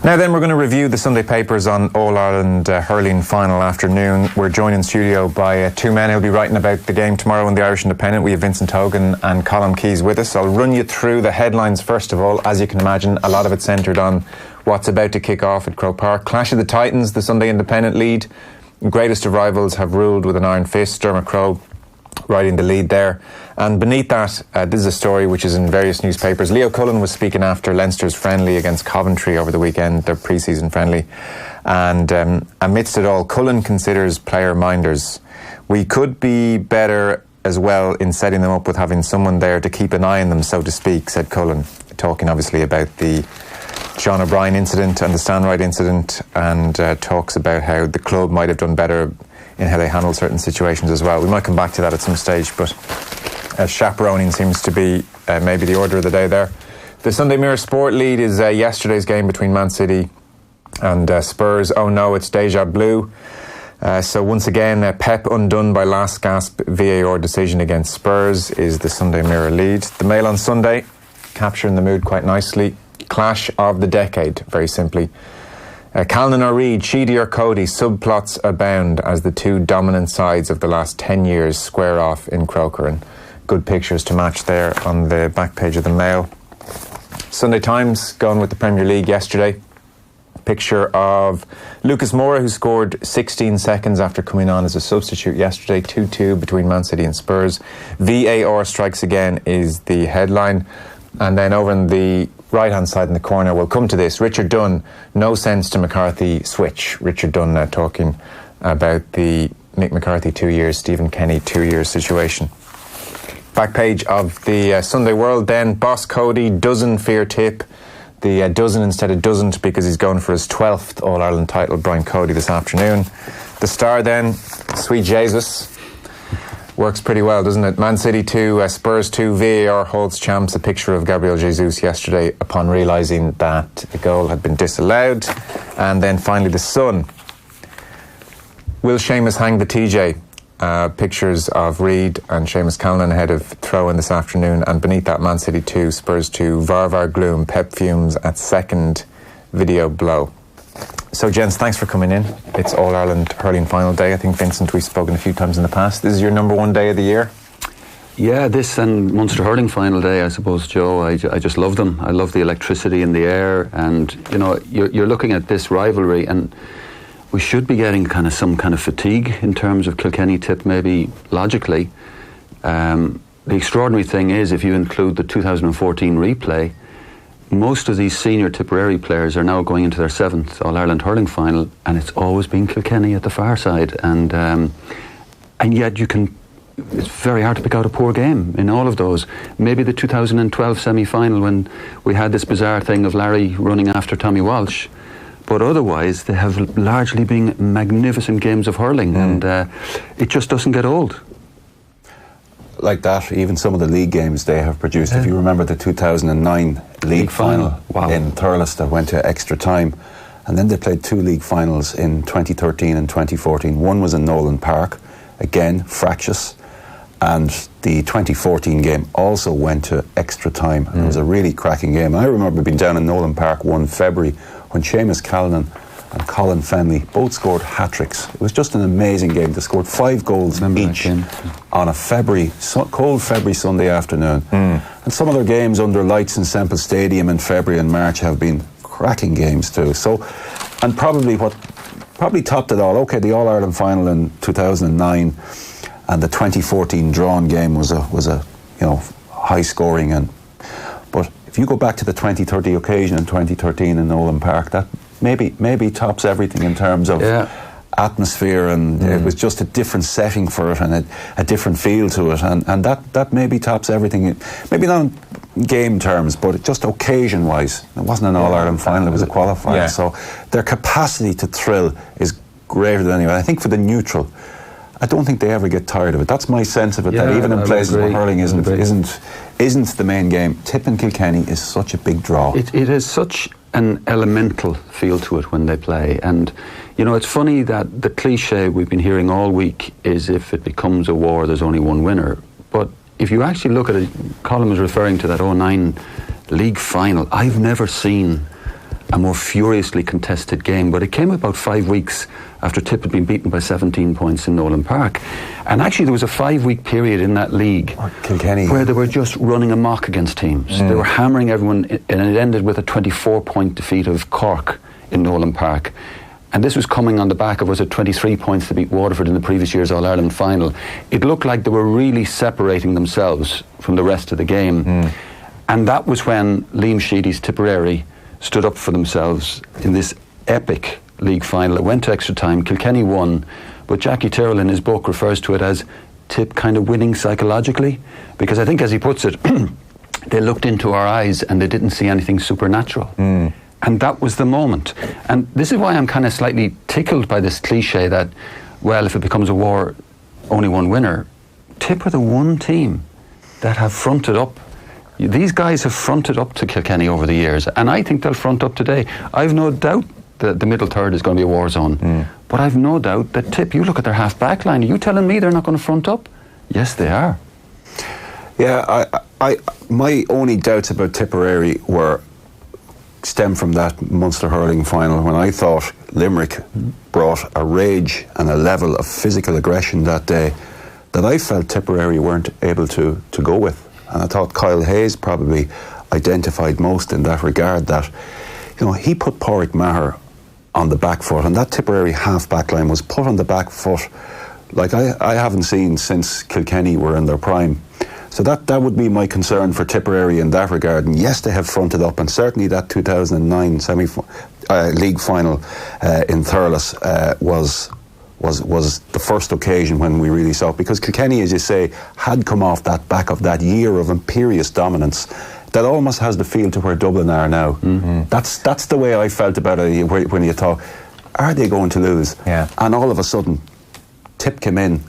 Now then, we're going to review the Sunday papers on All-Ireland hurling final afternoon. We're joined in studio by two men who'll be writing about the game tomorrow in the Irish Independent. We have Vincent Hogan and Colm with us. I'll run you through the headlines first of all. As you can imagine, a lot of it centred on what's about to kick off at Croke Park. Clash of the Titans, the Sunday Independent lead. Greatest of rivals have ruled with an iron fist. Dermot Crowe riding the lead there. And beneath that, this is a story which is in various newspapers. Leo Cullen was speaking after Leinster's friendly against Coventry over the weekend, their pre-season friendly. And amidst it all, Cullen considers player minders. We could be better as well in setting them up with having someone there to keep an eye on them, so to speak, said Cullen, talking obviously about the John O'Brien incident and the Stanwright incident, and talks about how the club might have done better in how they handle certain situations as well. We might come back to that at some stage, but chaperoning seems to be maybe the order of the day there. The Sunday Mirror Sport lead is yesterday's game between Man City and Spurs. Oh no, it's deja blue. So once again, Pep undone by last gasp VAR decision against Spurs is the Sunday Mirror lead. The Mail on Sunday, capturing the mood quite nicely. Clash of the decade, very simply. Callan or Reid, Sheedy or Cody, subplots abound as the two dominant sides of the last 10 years square off in Croker, and good pictures to match there on the back page of the Mail. Sunday Times going with the Premier League yesterday. Picture of Lucas Moura, who scored 16 seconds after coming on as a substitute yesterday. 2-2 between Man City and Spurs. VAR strikes again is the headline. And then over in the right-hand side in the corner, we'll come to this. Richard Dunn, no sense to McCarthy switch. Richard Dunn talking about the Mick McCarthy 2 years, Stephen Kenny 2 years situation. Back page of the Sunday World then. Boss Cody doesn't fear tip. The dozen instead of doesn't, because he's going for his 12th All-Ireland title, Brian Cody, this afternoon. The Star then, sweet Jesus. Works pretty well, doesn't it? Man City 2, Spurs 2, VAR holds champs. A picture of Gabriel Jesus yesterday upon realising that the goal had been disallowed. And then finally the Sun. Will Seamus hang the TJ? Pictures of Reid and Seamus Callan ahead of throw-in this afternoon. And beneath that, Man City 2, Spurs 2, Varvar gloom, Pep fumes at second video blow. So, gents, thanks for coming in. It's All-Ireland hurling final day. I think, Vincent, we've spoken a few times in the past. This is your number one day of the year? Yeah, this and Munster hurling final day, I suppose, Joe. I just love them. I love the electricity in the air. And, you know, you're looking at this rivalry, and we should be getting some kind of fatigue in terms of Kilkenny tip, maybe logically. The extraordinary thing is, if you include the 2014 replay, most of these senior Tipperary players are now going into their 7th All-Ireland hurling final, and it's always been Kilkenny at the far side. And yet it's very hard to pick out a poor game in all of those. Maybe the 2012 semi-final, when we had this bizarre thing of Larry running after Tommy Walsh. But otherwise, they have largely been magnificent games of hurling, and it just doesn't get old. Like that, even some of the league games they have produced. If you remember the 2009 league final in Thurles that went to extra time, and then they played two league finals in 2013 and 2014. One was in Nolan Park, again fractious, and the 2014 game also went to extra time, and it was a really cracking game. I remember being down in Nolan Park one February when Seamus Callan and Colin Fenley both scored hat-tricks. It was just an amazing game. They scored 5 goals each on a cold February Sunday afternoon. And some of their games under lights in Semple Stadium in February and March have been cracking games too. So, and probably topped it all. Okay, the All-Ireland final in 2009 and the 2014 drawn game was a high scoring, but if you go back to the 2030 occasion in 2013 in Nolan Park, that maybe tops everything in terms of atmosphere, and it was just a different setting for it and a different feel to it, and that maybe tops everything. Maybe not in game terms, but just occasion wise. It wasn't an All-Ireland final, it was a qualifier. So their capacity to thrill is greater than anyone. I think for the neutral, I don't think they ever get tired of it. That's my sense of it, that even in places where hurling isn't the main game, Tip and Kilkenny is such a big draw. It is such an elemental feel to it when they play. And, you know, it's funny that the cliche we've been hearing all week is if it becomes a war, there's only one winner. But if you actually look at it, Colm is referring to that 2009 league final. I've never seen a more furiously contested game, but it came about 5 weeks after Tip had been beaten by 17 points in Nolan Park. And actually there was a 5-week period in that league Kilkenny, where they were just running amok against teams. They were hammering everyone, and it ended with a 24-point defeat of Cork in Nolan Park. And this was coming on the back of, was it 23 points to beat Waterford in the previous year's All-Ireland final. It looked like they were really separating themselves from the rest of the game. And that was when Liam Sheedy's Tipperary stood up for themselves in this epic league final. It went to extra time. Kilkenny won, but Jackie Tyrrell in his book refers to it as Tip kind of winning psychologically, because I think, as he puts it, they looked into our eyes and they didn't see anything supernatural. And that was the moment. And this is why I'm kind of slightly tickled by this cliche that, well, if it becomes a war, only one winner. Tip are the one team that have fronted up. These guys have fronted up to Kilkenny over the years, and I think they'll front up today. I've no doubt that the middle third is going to be a war zone, but I've no doubt that Tip, you look at their half-back line, are you telling me they're not going to front up? Yes, they are. Yeah, my only doubts about Tipperary stem from that Munster hurling final, when I thought Limerick brought a rage and a level of physical aggression that day that I felt Tipperary weren't able to go with. And I thought Kyle Hayes probably identified most in that regard, that, you know, he put Pádraig Maher on the back foot, and that Tipperary half-back line was put on the back foot like I haven't seen since Kilkenny were in their prime. So that would be my concern for Tipperary in that regard. And yes, they have fronted up, and certainly that 2009 league final in Thurles was the first occasion when we really saw it, because Kilkenny, as you say, had come off that back of that year of imperious dominance that almost has the feel to where Dublin are now. That's the way I felt about it when you thought, are they going to lose? Yeah. And all of a sudden, Tip came in,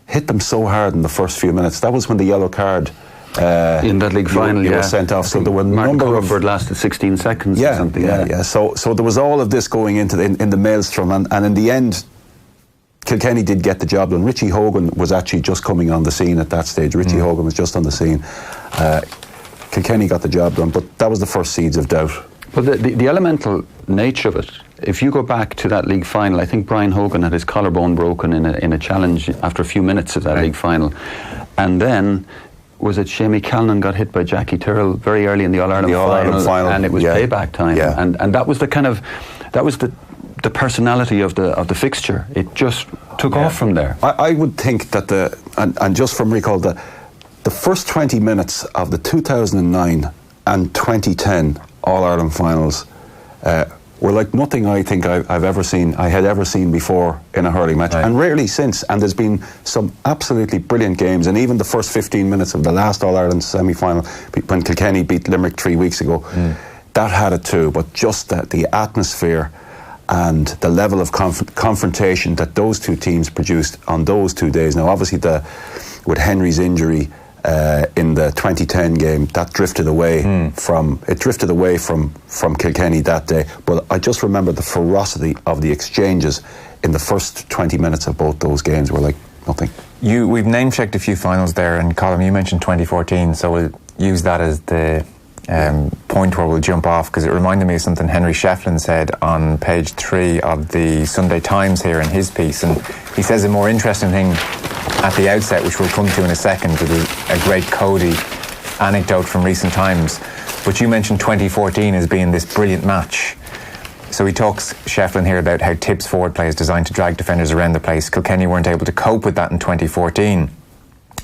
hit them so hard in the first few minutes. That was when the yellow card in that league final, was sent off. So there were Martin number Comerford lasted 16 seconds or something. Yeah. So there was all of this going into in the maelstrom, and in the end, Kilkenny did get the job done. Richie Hogan was actually just coming on the scene at that stage. Richie Hogan was just on the scene. Kilkenny got the job done, but that was the first seeds of doubt. But the elemental nature of it, if you go back to that league final, I think Brian Hogan had his collarbone broken in a challenge after a few minutes of that league final. And then, was it Shamie Callan got hit by Jackie Tyrrell very early in the All-Ireland final, and it was payback time. Yeah. And that was the kind of, that was the personality of the fixture. It just took off from there. I would think that and just from recall, the first 20 minutes of the 2009 and 2010 All-Ireland finals were like nothing I think I had ever seen before in a hurling match, and rarely since. And there's been some absolutely brilliant games, and even the first 15 minutes of the last All-Ireland semi-final when Kilkenny beat Limerick 3 weeks ago, that had it too. But just the atmosphere and the level of confrontation that those two teams produced on those 2 days. Now, obviously, with Henry's injury in the 2010 game, that drifted away from Kilkenny that day. But I just remember the ferocity of the exchanges in the first 20 minutes of both those games were like nothing. We've name-checked a few finals there, and Colm, you mentioned 2014, so we'll use that as the point where we'll jump off, because it reminded me of something Henry Shefflin said on page 3 of the Sunday Times here in his piece, and he says a more interesting thing at the outset, which we'll come to in a second, with a great Cody anecdote from recent times. But you mentioned 2014 as being this brilliant match. So he talks, Shefflin, here about how Tip's forward play is designed to drag defenders around the place. Kilkenny weren't able to cope with that in 2014.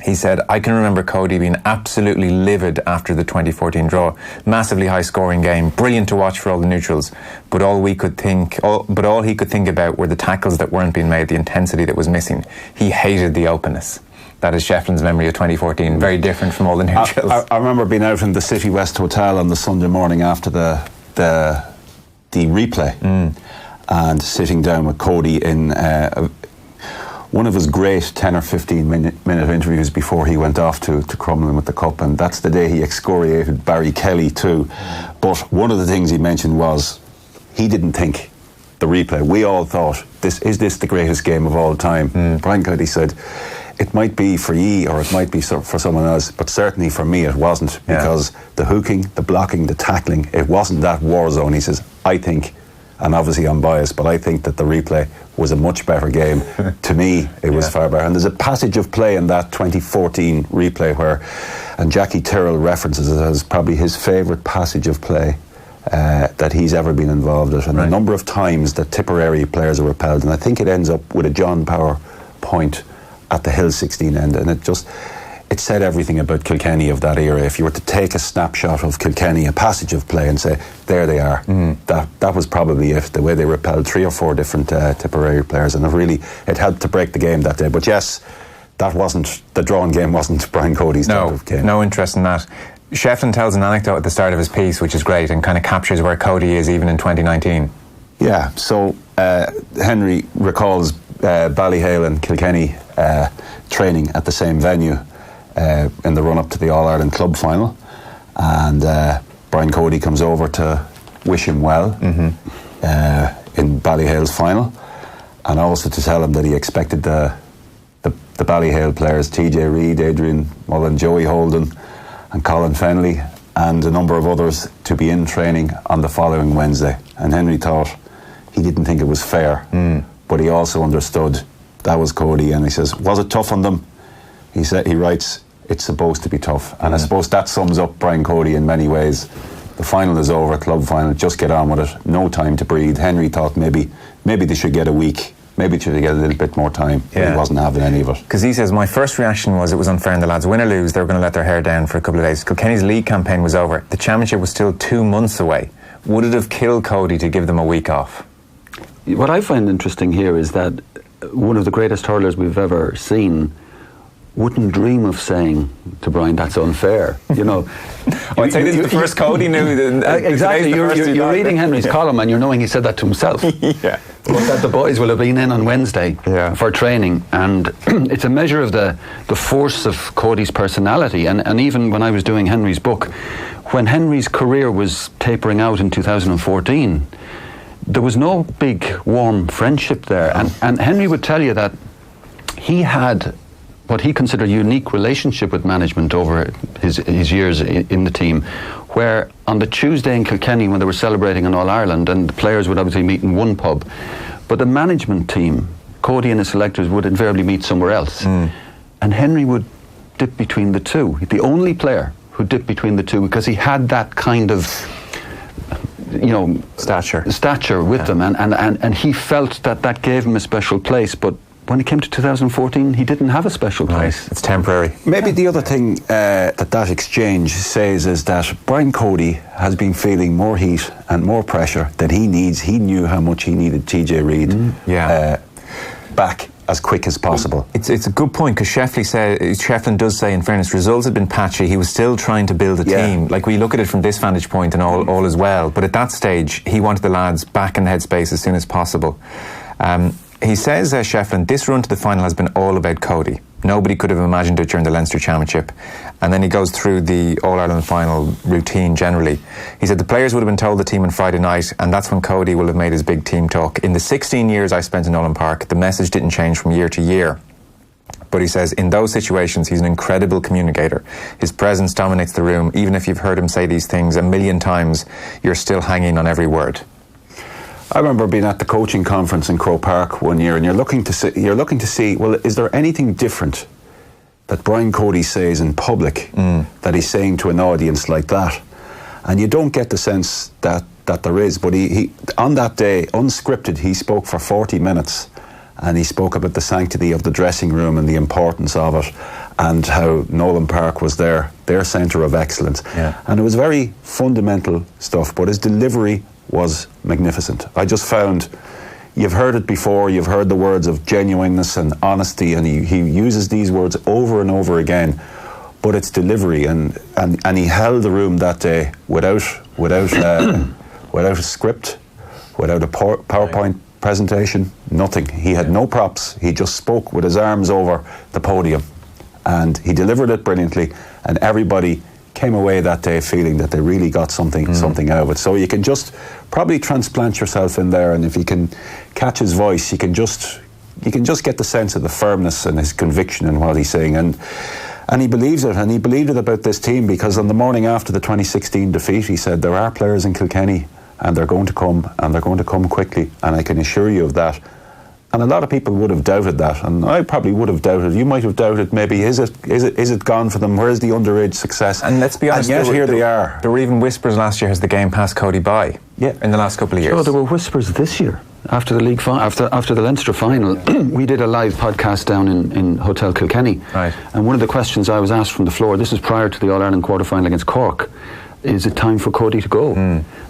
He said, I can remember Cody being absolutely livid after the 2014 draw. Massively high scoring game, brilliant to watch for all the neutrals, but all he could think about were the tackles that weren't being made, the intensity that was missing. He hated the openness. That is Shefflin's memory of 2014, very different from all the neutrals. I remember being out in the City West Hotel on the Sunday morning after the replay, and sitting down with Cody in one of his great 10 or 15 minute interviews before he went off to Crumlin with the cup, and that's the day he excoriated Barry Kelly too. But one of the things he mentioned was he didn't think the replay, we all thought, is this the greatest game of all time? Brian Cody said, it might be for ye or it might be for someone else, but certainly for me it wasn't, because the hooking, the blocking, the tackling, it wasn't that war zone. He says, I think, and obviously I'm biased, but I think that the replay was a much better game. To me, it was far better. And there's a passage of play in that 2014 replay where, and Jackie Tyrrell references it as probably his favourite passage of play that he's ever been involved in. And the number of times that Tipperary players are repelled, and I think it ends up with a John Power point at the Hill 16 end, and it said everything about Kilkenny of that era. If you were to take a snapshot of Kilkenny, a passage of play, and say, there they are, that was probably it, the way they repelled 3 or 4 different Tipperary players, and it helped to break the game that day. But yes, the drawn game wasn't Brian Cody's type of game. No interest in that. Shefflin tells an anecdote at the start of his piece, which is great, and kind of captures where Cody is even in 2019. Yeah, so Henry recalls Ballyhale and Kilkenny training at the same venue in the run-up to the All-Ireland Club final, and Brian Cody comes over to wish him well in Ballyhale's final, and also to tell him that he expected the Ballyhale players, TJ Reid, Adrian Mullen, Joey Holden and Colin Fennelly and a number of others, to be in training on the following Wednesday. And Henry thought, he didn't think it was fair, but he also understood that was Cody, and he says, was it tough on them? He writes, it's supposed to be tough. And I suppose that sums up Brian Cody in many ways. The final is over, club final, just get on with it, no time to breathe. Henry thought maybe they should get a week, maybe they should get a little bit more time, but he wasn't having any of it. Because he says, my first reaction was it was unfair and the lads, win or lose, they were going to let their hair down for a couple of days. Kilkenny's league campaign was over, the championship was still 2 months away. Would it have killed Cody to give them a week off? What I find interesting here is that one of the greatest hurlers we've ever seen wouldn't dream of saying to Brian, that's unfair. You know, I'd say this is the first Cody knew. Exactly. You're reading Henry's column and you're knowing he said that to himself. Yeah. But that the boys will have been in on Wednesday for training, and it's a measure of the force of Cody's personality. And even when I was doing Henry's book, when Henry's career was tapering out in 2014, there was no big warm friendship there. And Henry would tell you that he had what he considered a unique relationship with management over his years in the team, where on the Tuesday in Kilkenny when they were celebrating an All-Ireland, and the players would obviously meet in one pub, but the management team, Cody and his selectors, would invariably meet somewhere else. And Henry would dip between the two. The only player who dipped between the two, because he had that kind of stature with them, and he felt that gave him a special place. But when it came to 2014, he didn't have a special place. It's temporary. Maybe the other thing that exchange says is that Brian Cody has been feeling more heat and more pressure than he needs. He knew how much he needed TJ Reid back as quick as possible. It's a good point, because Shefflin does say, in fairness, results had been patchy. He was still trying to build a team. Like, we look at it from this vantage point and all is well, but at that stage he wanted the lads back in the headspace as soon as possible. He says, Shefflin, this run to the final has been all about Cody. Nobody could have imagined it during the Leinster Championship. And then he goes through the All-Ireland final routine generally. He said the players would have been told the team on Friday night, and that's when Cody will have made his big team talk. In the 16 years I spent in Nolan Park, the message didn't change from year to year. But he says, in those situations, he's an incredible communicator. His presence dominates the room. Even if you've heard him say these things a million times, you're still hanging on every word. I remember being at the coaching conference in Croke Park one year, and you're looking to see, well, is there anything different that Brian Cody says in public that he's saying to an audience like that? And you don't get the sense that there is. But he on that day, unscripted, he spoke for 40 minutes, and he spoke about the sanctity of the dressing room and the importance of it, and how Nolan Park was their centre of excellence. Yeah. And it was very fundamental stuff, but his delivery was magnificent. I just found, you've heard it before, you've heard the words of genuineness and honesty, and he uses these words over and over again, but it's delivery, and he held the room that day without a script, without a PowerPoint presentation, nothing. He had no props. He just spoke with his arms over the podium, and he delivered it brilliantly, and everybody came away that day feeling that they really got something out of it. So you can just probably transplant yourself in there, and if you can catch his voice, you can just get the sense of the firmness and his conviction in what he's saying, and he believes it, and he believed it about this team, because on the morning after the 2016 defeat, he said, there are players in Kilkenny and they're going to come, and they're going to come quickly, and I can assure you of that. And a lot of people would have doubted that, and I probably would have doubted. You might have doubted, maybe, is it gone for them? Where's the underage success? And let's be honest, and yet here they are. There were even whispers last year, has the game passed Cody by? Yeah. In the last couple of years. So there were whispers this year after the league after the Leinster final. We did a live podcast down in Hotel Kilkenny, right? And one of the questions I was asked from the floor, this is prior to the All-Ireland quarter-final against Cork, is it time for Cody to go?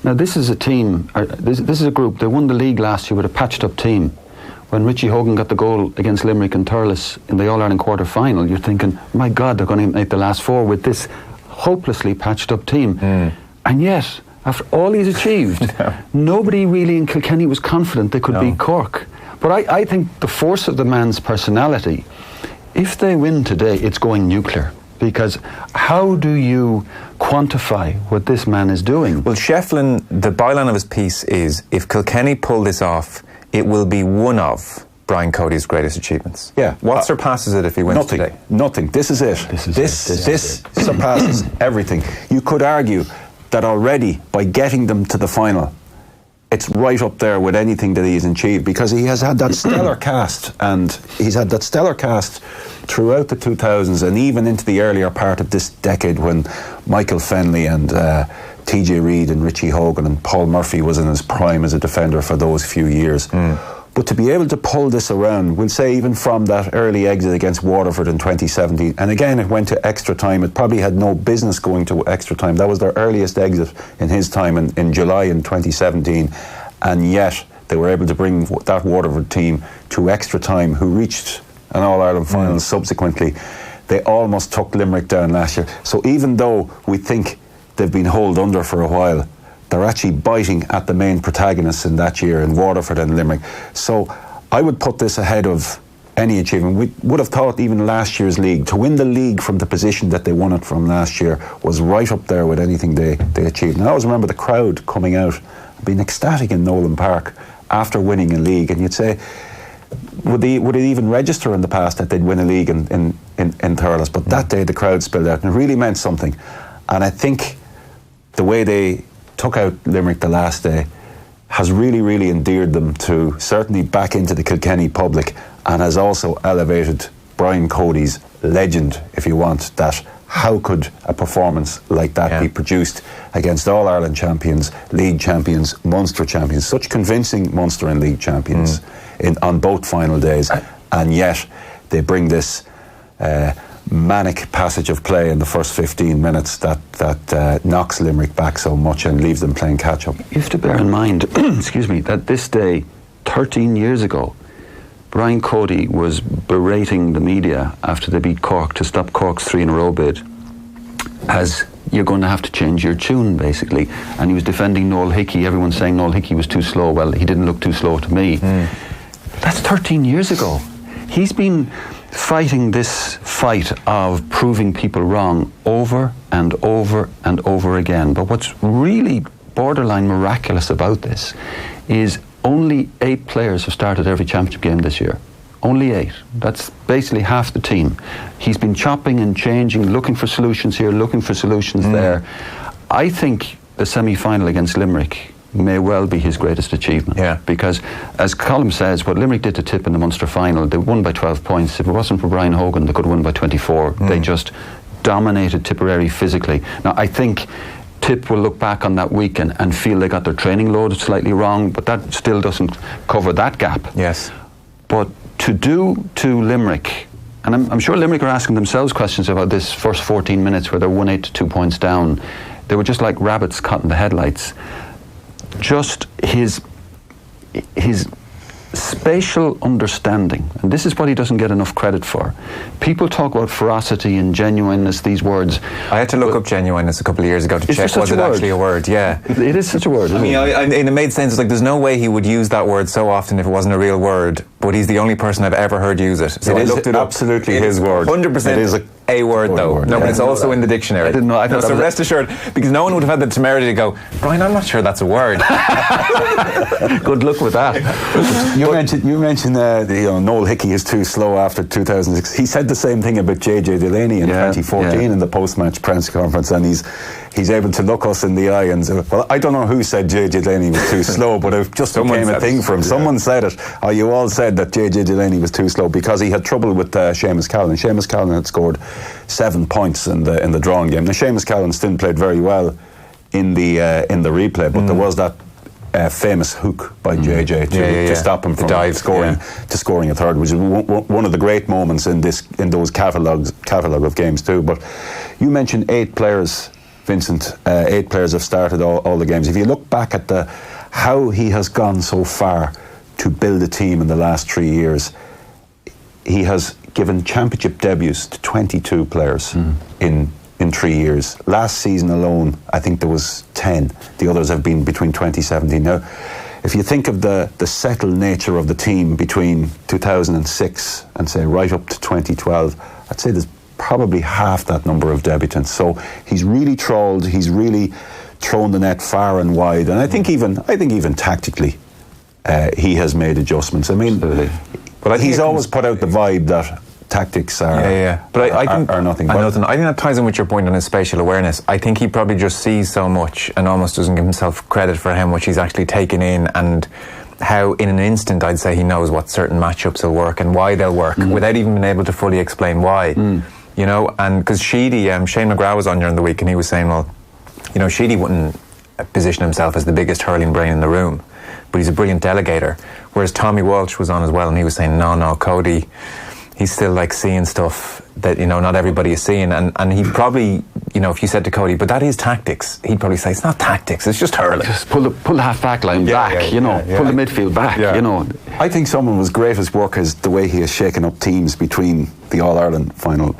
Now this is a team, this is a group, they won the league last year with a patched up team. When Richie Hogan got the goal against Limerick and Thurles in the All-Ireland quarter-final, you're thinking, my God, they're going to make the last four with this hopelessly patched up team. And yet, after all he's achieved, nobody really in Kilkenny was confident they could beat Cork. But I think the force of the man's personality, if they win today, it's going nuclear. Because how do you quantify what this man is doing? Well, Shefflin, the byline of his piece is, if Kilkenny pull this off, it will be one of Brian Cody's greatest achievements. Yeah. What surpasses it if he wins today? Nothing. This is it. This surpasses everything. You could argue that already by getting them to the final, it's right up there with anything that he's achieved, because he has had that stellar cast, and he's had that stellar cast throughout the 2000s and even into the earlier part of this decade when Michael Fennelly and TJ Reid and Richie Hogan and Paul Murphy was in his prime as a defender for those few years. But to be able to pull this around, we'll say even from that early exit against Waterford in 2017, and again it went to extra time. It probably had no business going to extra time. That was their earliest exit in his time in July in 2017, and yet they were able to bring that Waterford team to extra time, who reached an All-Ireland final subsequently. They almost took Limerick down last year. So even though we think they've been holed under for a while, they're actually biting at the main protagonists in that year in Waterford and Limerick. So I would put this ahead of any achievement. We would have thought even last year's league, to win the league from the position that they won it from last year, was right up there with anything they achieved. And I always remember the crowd coming out, being ecstatic in Nolan Park after winning a league, and you'd say, would it even register in the past that they'd win a league in Thurles? But that day the crowd spilled out, and it really meant something. And I think the way they took out Limerick the last day has really, really endeared them to certainly back into the Kilkenny public, and has also elevated Brian Cody's legend, if you want, that how could a performance like that be produced against All-Ireland champions, league champions, Munster champions, such convincing Munster and league champions on both final days, and yet they bring this manic passage of play in the first 15 minutes that knocks Limerick back so much and leaves them playing catch-up. You have to bear in mind, excuse me, that this day, 13 years ago, Brian Cody was berating the media after they beat Cork to stop Cork's 3-in-a-row bid as, you're going to have to change your tune, basically. And he was defending Noel Hickey. Everyone's saying Noel Hickey was too slow. Well, he didn't look too slow to me. That's 13 years ago. He's been fighting this fight of proving people wrong over and over and over again. But what's really borderline miraculous about this is only 8 players have started every championship game this year. Only 8. That's basically half the team. He's been chopping and changing, looking for solutions here, looking for solutions there. I think the semi-final against Limerick may well be his greatest achievement. Because, as Colm says, what Limerick did to Tip in the Munster final, they won by 12 points. If it wasn't for Brian Hogan, they could have won by 24. They just dominated Tipperary physically. Now, I think Tip will look back on that weekend and feel they got their training load slightly wrong, but that still doesn't cover that gap. But to do to Limerick, and I'm sure Limerick are asking themselves questions about this first 14 minutes where they're 1-8 to 2 points down. They were just like rabbits caught in the headlights. Just his spatial understanding, and this is what he doesn't get enough credit for. People talk about ferocity and genuineness, these words. I had to look up genuineness a couple of years ago to check was it actually a word. It is such a word. I mean, and it made sense. Like, there's no way he would use that word so often if it wasn't a real word, but he's the only person I've ever heard use it. So I looked it up. Absolutely his word. 100% it is a word, though. No, but it's also in the dictionary. I didn't know. I thought so rest assured, because no one would have had the temerity to go, Brian, I'm not sure that's a word. Good luck with that. You mentioned Noel Hickey is too slow after 2006. He said the same thing about JJ Delaney in 2014 in the post-match press conference, and he's able to look us in the eye and say, well, I don't know who said JJ Delaney was too slow, but it just became a thing for him. Someone said it. Oh, you all said that JJ Delaney was too slow because he had trouble with Seamus Callan. Seamus Callan had scored 7 points in the drawing game. Now, Seamus Callan still played very well in the replay, but there was that famous hook by JJ to stop him from scoring a third, which is one of the great moments in those catalogue of games too. But you mentioned 8 players, Vincent. 8 players have started all the games. If you look back at how he has gone so far to build a team in the last 3 years, he has given championship debuts to 22 players in 3 years. Last season alone, I think there was 10. The others have been between 2017. Now, if you think of the settled nature of the team between 2006 and say right up to 2012, I'd say there's probably half that number of debutants. So he's really trawled. He's really thrown the net far and wide. And I think even tactically, he has made adjustments. I mean, but he's always put out the vibe that tactics are But I think nothing. I think that ties in with your point on his spatial awareness. I think he probably just sees so much and almost doesn't give himself credit for how much he's actually taken in, and how in an instant I'd say he knows what certain matchups will work and why they'll work without even being able to fully explain why. You know, and because Shane McGrath was on during the week and he was saying, well, you know, Sheedy wouldn't position himself as the biggest hurling brain in the room, but he's a brilliant delegator. Whereas Tommy Walsh was on as well and he was saying, no, Cody, he's still like seeing stuff that, you know, not everybody is seeing. And he probably, you know, if you said to Cody, but that is tactics, he'd probably say, it's not tactics, it's just hurling. Just pull the half back line back, you know, pull the midfield back, you know. I think someone was greatest work is the way he has shaken up teams between the All-Ireland final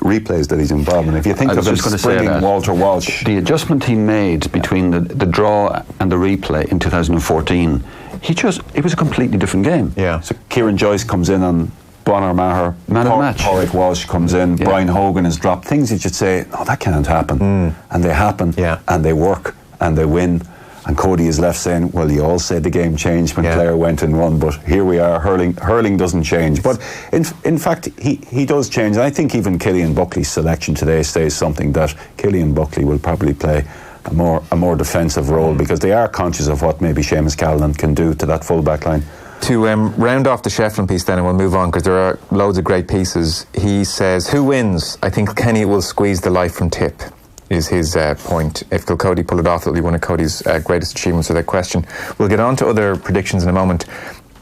replays that he's involved in. If you think of him sprinting Walter Walsh. The adjustment he made between the draw and the replay in 2014, it was a completely different game. Yeah. So Kieran Joyce comes in on Bonner Maher, man of the match. Pádraig Walsh comes in, Brian Hogan is dropped. Things that you'd say, oh, that can't happen. And they happen, and they work, and they win. And Cody is left saying, well, you all said the game changed when Clare went and won, but here we are, hurling doesn't change. But in fact, he does change. And I think even Killian Buckley's selection today says something, that Killian Buckley will probably play a more defensive role, because they are conscious of what maybe Seamus Callan can do to that full-back line. To round off the Shefflin piece then, and we'll move on because there are loads of great pieces. He says, who wins? I think Kenny will squeeze the life from Tip, is his point. If Kilcody pull it off, it'll be one of Cody's greatest achievements, without question. We'll get on to other predictions in a moment.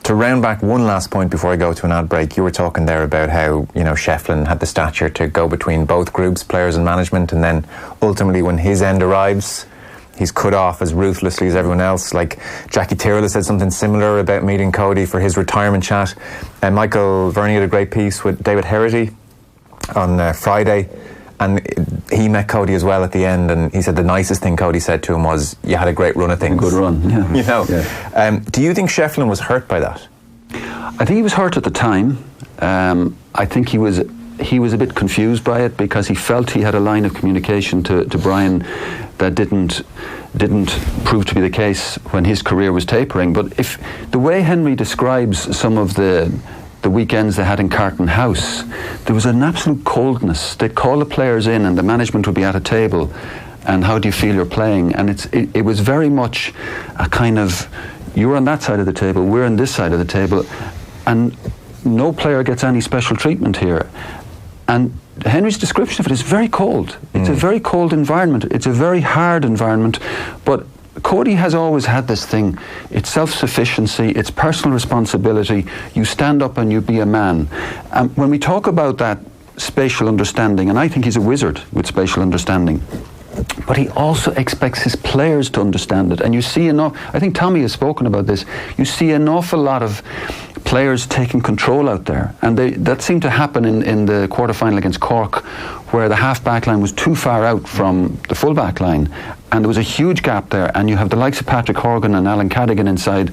To round back one last point before I go to an ad break, you were talking there about how, you know, Shefflin had the stature to go between both groups, players and management, and then ultimately when his end arrives, he's cut off as ruthlessly as everyone else. Like Jackie Tyrrell has said something similar about meeting Cody for his retirement chat. And Michael Verney had a great piece with David Herity on Friday, and he met Cody as well at the end, and he said the nicest thing Cody said to him was, you had a great run of things. Good run, yeah. You know, do you think Shefflin was hurt by that? I think he was hurt at the time. I think he was a bit confused by it, because he felt he had a line of communication to Brian that didn't prove to be the case when his career was tapering. But if the way Henry describes some of the weekends they had in Carton House, there was an absolute coldness. They'd call the players in and the management would be at a table, and how do you feel you're playing? And it was very much a kind of, you're on that side of the table, we're on this side of the table, and no player gets any special treatment here. And Henry's description of it is very cold. It's a very cold environment. It's a very hard environment. But Cody has always had this thing. It's self-sufficiency. It's personal responsibility. You stand up and you be a man. When we talk about that spatial understanding, and I think he's a wizard with spatial understanding, but he also expects his players to understand it. And you see enough, I think Tommy has spoken about this, you see an awful lot of players taking control out there, and that seemed to happen in the quarter-final against Cork, where the half-back line was too far out from the full-back line, and there was a huge gap there, and you have the likes of Patrick Horgan and Alan Cadigan inside,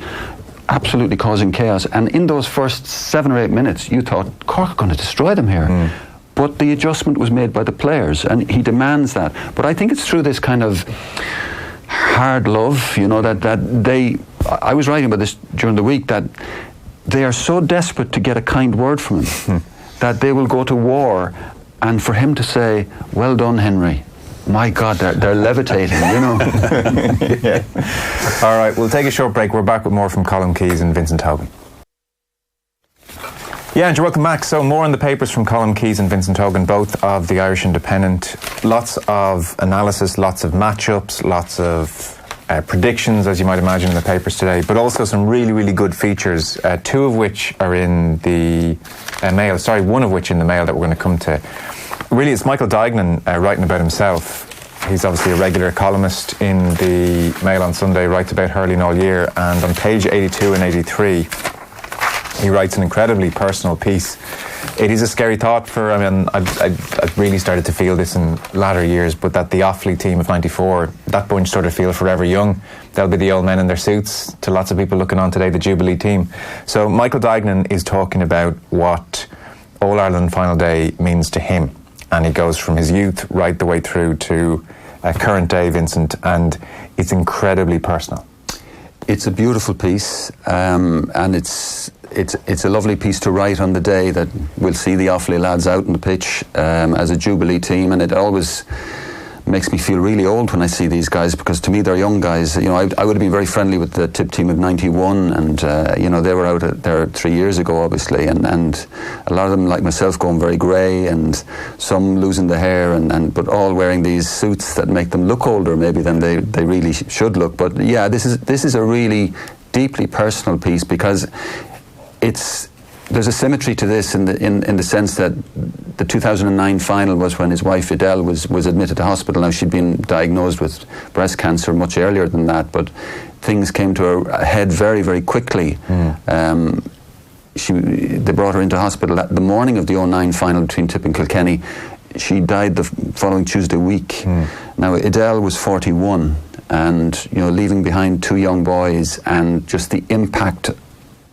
absolutely causing chaos. And in those first 7 or 8 minutes, you thought, Cork are going to destroy them here. But the adjustment was made by the players, and he demands that. But I think it's through this kind of hard love, you know, that they, I was writing about this during the week, that they are so desperate to get a kind word from him that they will go to war, and for him to say, well done, Henry, my God, they're levitating, you know. Yeah. All right, we'll take a short break. We're back with more from Colm Keys and Vincent Hogan. Yeah, and you're welcome back. So more on the papers from Colm Keys and Vincent Hogan, both of the Irish Independent. Lots of analysis, lots of matchups, lots of predictions, as you might imagine, in the papers today, but also some really, really good features, two of which are in the Mail. Sorry, one of which in the Mail that we're going to come to. Really, it's Michael Dignan writing about himself. He's obviously a regular columnist in the Mail on Sunday, writes about hurling all year, and on page 82 and 83, he writes an incredibly personal piece. It is a scary thought I've really started to feel this in latter years, but that the Offaly team of 94, that bunch sort of feel forever young. They'll be the old men in their suits to lots of people looking on today, the Jubilee team. So Michael Dignan is talking about what All-Ireland final day means to him. And he goes from his youth right the way through to current day, Vincent, and it's incredibly personal. It's a beautiful piece, and it's a lovely piece to write on the day that we'll see the Offaly lads out on the pitch as a Jubilee team, and it always makes me feel really old when I see these guys, because to me they're young guys. You know, I would have been very friendly with the tip team of 91, and you know, they were out there 3 years ago, obviously, and a lot of them, like myself, going very grey, and some losing the hair, but all wearing these suits that make them look older maybe than they really should look. But yeah, this is a really deeply personal piece, because there's a symmetry to this in the sense that the 2009 final was when his wife Adele was admitted to hospital. Now, she'd been diagnosed with breast cancer much earlier than that, but things came to a head very, very quickly. They brought her into hospital the morning of the 2009 final between Tip and Kilkenny. She died the following Tuesday week. Now, Adele was 41, and you know, leaving behind two young boys, and just the impact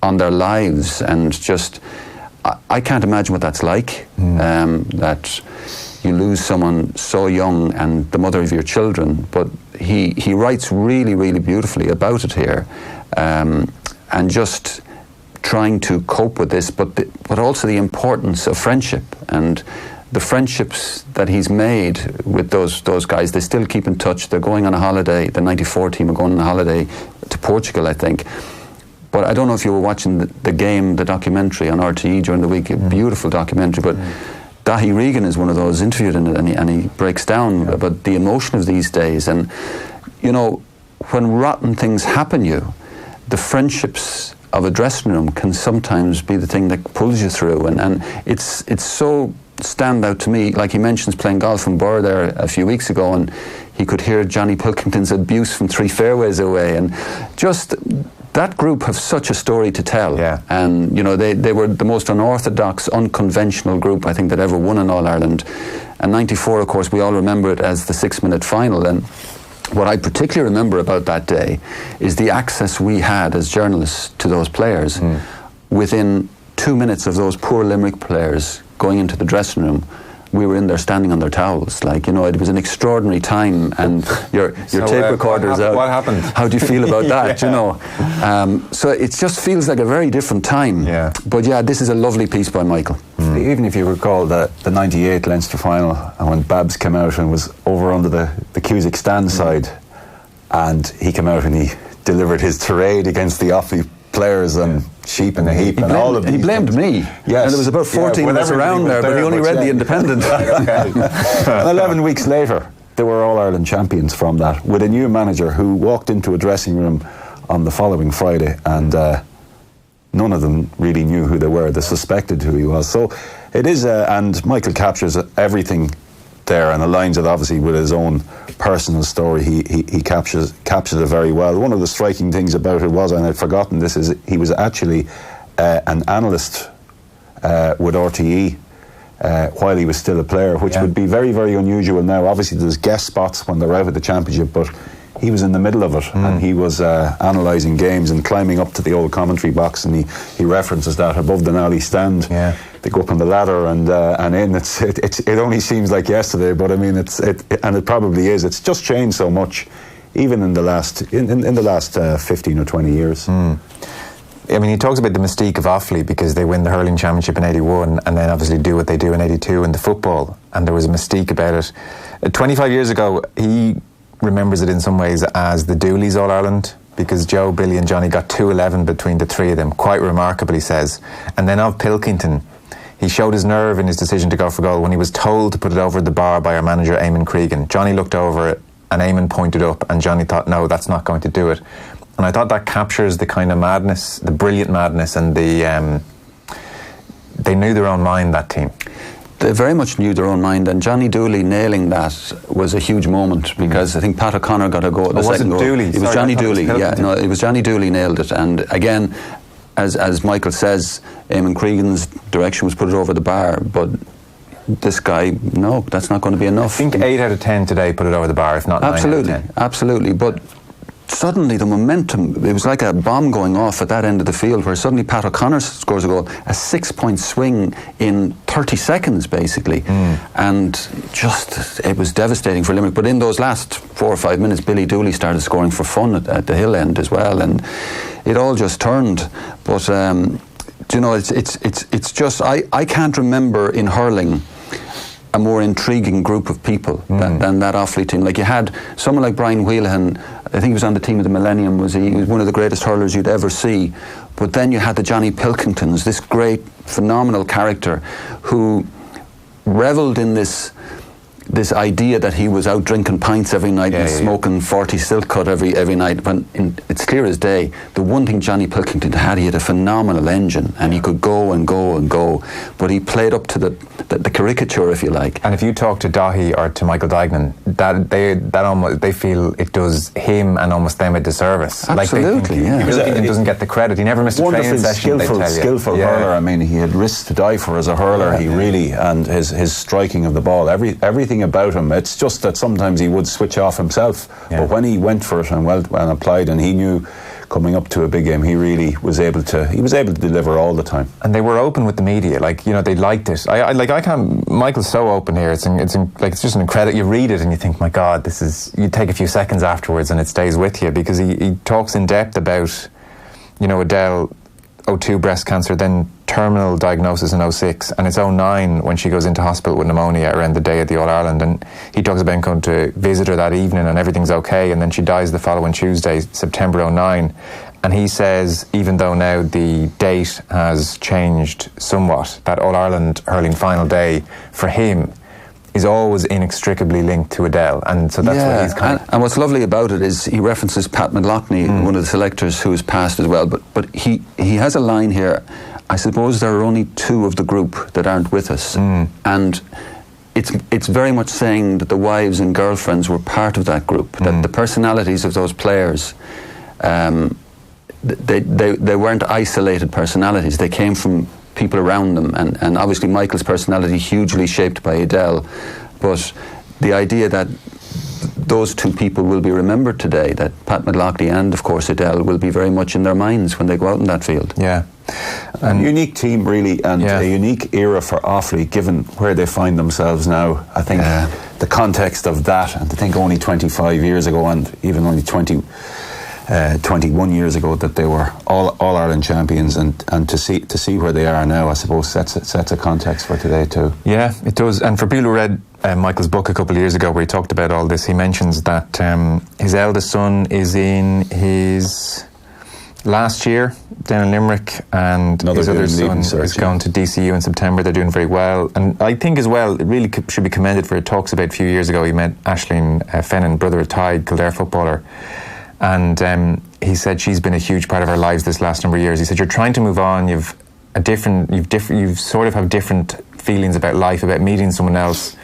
on their lives, and just I can't imagine what that's like, that you lose someone so young and the mother of your children. But he writes really, really beautifully about it here, and just trying to cope with this, but also the importance of friendship, and the friendships that he's made with those guys. They still keep in touch. They're going on a holiday. The 94 team are going on a holiday to Portugal, I think. But I don't know if you were watching the game, the documentary on RTE during the week, a beautiful documentary, but Dahi Regan is one of those interviewed in it, and he breaks down about the emotion of these days. And, you know, when rotten things happen you, the friendships of a dressing room can sometimes be the thing that pulls you through. And it's so stand out to me. Like he mentions playing golf in Burr there a few weeks ago, and he could hear Johnny Pilkington's abuse from 3 fairways away, and just that group have such a story to tell. And you know, they were the most unorthodox, unconventional group I think that ever won in All-Ireland. And 94, of course, we all remember it as the 6-minute final. And what I particularly remember about that day is the access we had as journalists to those players. Within 2 minutes of those poor Limerick players going into the dressing room, we were in there standing on their towels. Like, you know, it was an extraordinary time, and your tape recorder's out. What happened? How do you feel about that, you know? So it just feels like a very different time. But yeah, this is a lovely piece by Michael. Even if you recall the 98 Leinster final, and when Babs came out and was over under the Cusack stand side, and he came out and he delivered his tirade against the Offaly players and sheep in a heap, and all of these. He blamed me. Yes. And there was about 14 of us around there, but he only read the Independent. And 11 weeks later, they were All-Ireland champions from that, with a new manager who walked into a dressing room on the following Friday, and none of them really knew who they were. They suspected who he was. So it is, and Michael captures everything there, and aligns it obviously with his own personal story. He captures it very well. One of the striking things about it was, and I'd forgotten this, is he was actually an analyst with RTE while he was still a player, which would be very, very unusual now. Obviously there's guest spots when they're out of the championship, but he was in the middle of it, and he was analysing games and climbing up to the old commentary box, and he references that above the Nally stand. They go up on the ladder and in. It only seems like yesterday, but I mean and it probably is. It's just changed so much, even in the last 15 or 20 years. I mean, he talks about the mystique of Offaly because they win the hurling championship in 81 and then obviously do what they do in 82 in the football. and there was a mystique about it. 25 years ago, he remembers it in some ways as the Dooleys All-Ireland, because Joe, Billy and Johnny got 2-11 between the three of them. Quite remarkable, he says. And then of Pilkington, he showed his nerve in his decision to go for goal when he was told to put it over the bar by our manager, Eamon Cregan. Johnny looked over it and Eamon pointed up, and Johnny thought, no, that's not going to do it. And I thought that captures the kind of madness, the brilliant madness, and they knew their own mind, that team. They very much knew their own mind, and Johnny Dooley nailing that was a huge moment, because I think Pat O'Connor got a goal. The second goal. Dooley? It was Johnny Dooley. It was Johnny Dooley nailed it. And again, as Michael says, Eamon Cregan's direction was put it over the bar, but this guy, no, that's not going to be enough. I think 8 out of 10 today put it over the bar, if not 9 out of 10. Absolutely. But suddenly the momentum, it was like a bomb going off at that end of the field, where suddenly Pat O'Connor scores a goal, a 6-point swing in 30 seconds basically, and just, it was devastating for Limerick. But in those last 4 or 5 minutes, Billy Dooley started scoring for fun at the hill end as well, and it all just turned. But you know, it's just, I can't remember in hurling a more intriguing group of people than that Offaly team. Like, you had someone like Brian Wheelahan, I think he was on the team of the Millennium, he was one of the greatest hurlers you'd ever see. But then you had the Johnny Pilkingtons, this great, phenomenal character who revelled in this idea that he was out drinking pints every night and smoking 40 silk cut every night. When it's clear as day, the one thing Johnny Pilkington had, he had a phenomenal engine, and he could go and go and go, but he played up to the caricature, if you like. And if you talk to Dahi or to Michael Dignan, that almost, they feel it does him and almost them a disservice. Absolutely, like Pilkington doesn't get the credit. He never missed a training session. Skillful hurler. I mean, he had risks to die for as a hurler. He really, and his striking of the ball, everything about him. It's just that sometimes he would switch off himself, but when he went for it and well applied, and he knew coming up to a big game, he really was able to deliver all the time. And they were open with the media, like, you know, they liked it. I can't. Michael's so open here. It's just an incredible. You read it and you think, my God, this is. You take a few seconds afterwards and it stays with you, because he talks in depth about, you know, Adele, 02 breast cancer, then terminal diagnosis in 06, and it's 09 when she goes into hospital with pneumonia around the day of the All-Ireland, and he talks about going to visit her that evening and everything's okay, and then she dies the following Tuesday, September 09, and he says, even though now the date has changed somewhat, that All-Ireland hurling final day for him is always inextricably linked to Adele, and so that's what he's kind of... And what's lovely about it is he references Pat McLaughlin, one of the selectors who has passed as well, but he has a line here, I suppose there are only 2 of the group that aren't with us, and it's very much saying that the wives and girlfriends were part of that group, that the personalities of those players, they weren't isolated personalities, they came from people around them, and obviously Michael's personality hugely shaped by Adele, but the idea that those 2 people will be remembered today, that Pat McLaughlin and of course Adele will be very much in their minds when they go out in that field. A unique team really, and a unique era for Offaly given where they find themselves now. I think the context of that, and to think only 25 years ago and even only 21 years ago that they were all Ireland champions, and to see where they are now, I suppose sets a context for today too. Yeah, it does. And for people who read Michael's book a couple of years ago where he talked about all this, he mentions that his eldest son is in his last year down in Limerick, and his other son is going to DCU in September. They're doing very well, and I think as well it really should be commended for it. Talks about a few years ago he met Aisling Fennan, brother of Tide, Kildare footballer, and he said she's been a huge part of our lives this last number of years. He said, you're trying to move on, you sort of have different feelings about life, about meeting someone else,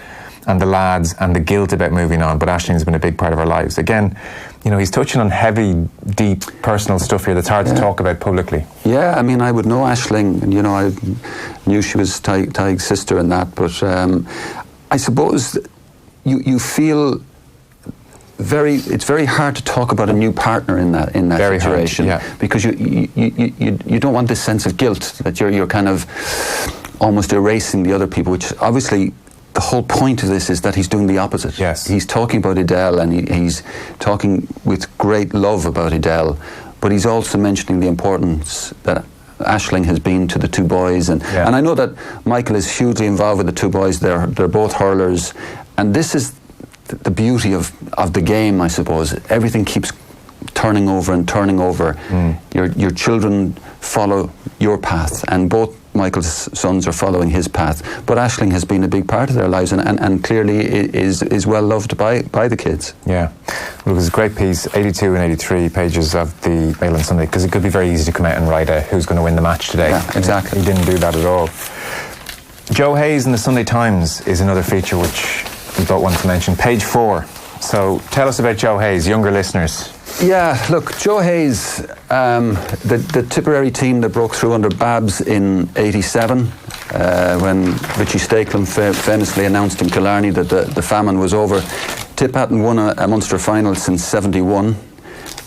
and the lads, and the guilt about moving on, but Aisling's been a big part of our lives. Again, you know, he's touching on heavy, deep, personal stuff here that's hard to talk about publicly. Yeah, I mean, I would know Aisling, and, you know, I knew she was Tyge's sister and that, but I suppose you feel it's very hard to talk about a new partner in that very situation, because you don't want this sense of guilt that you're kind of almost erasing the other people, which obviously the whole point of this is that he's doing the opposite. Yes. He's talking about Adele, and he's talking with great love about Adele, but he's also mentioning the importance that Aisling has been to the two boys, and I know that Michael is hugely involved with the two boys. They're both hurlers, and this is the beauty of the game, I suppose. Everything keeps turning over and turning over. Your children follow your path, and both Michael's sons are following his path. But Aisling has been a big part of their lives, and clearly is well loved by the kids. Yeah, well, it was a great piece, 82 and 83 pages of the Mail on Sunday, because it could be very easy to come out and write who's going to win the match today. Yeah, exactly. He didn't do that at all. Joe Hayes in the Sunday Times is another feature which we both want to mention. Page 4. So tell us about Joe Hayes, younger listeners. Yeah, look, Joe Hayes, the Tipperary team that broke through under Babs in 87, when Richie Stakelum famously announced in Killarney that the famine was over. Tip hadn't won a Munster final since 71,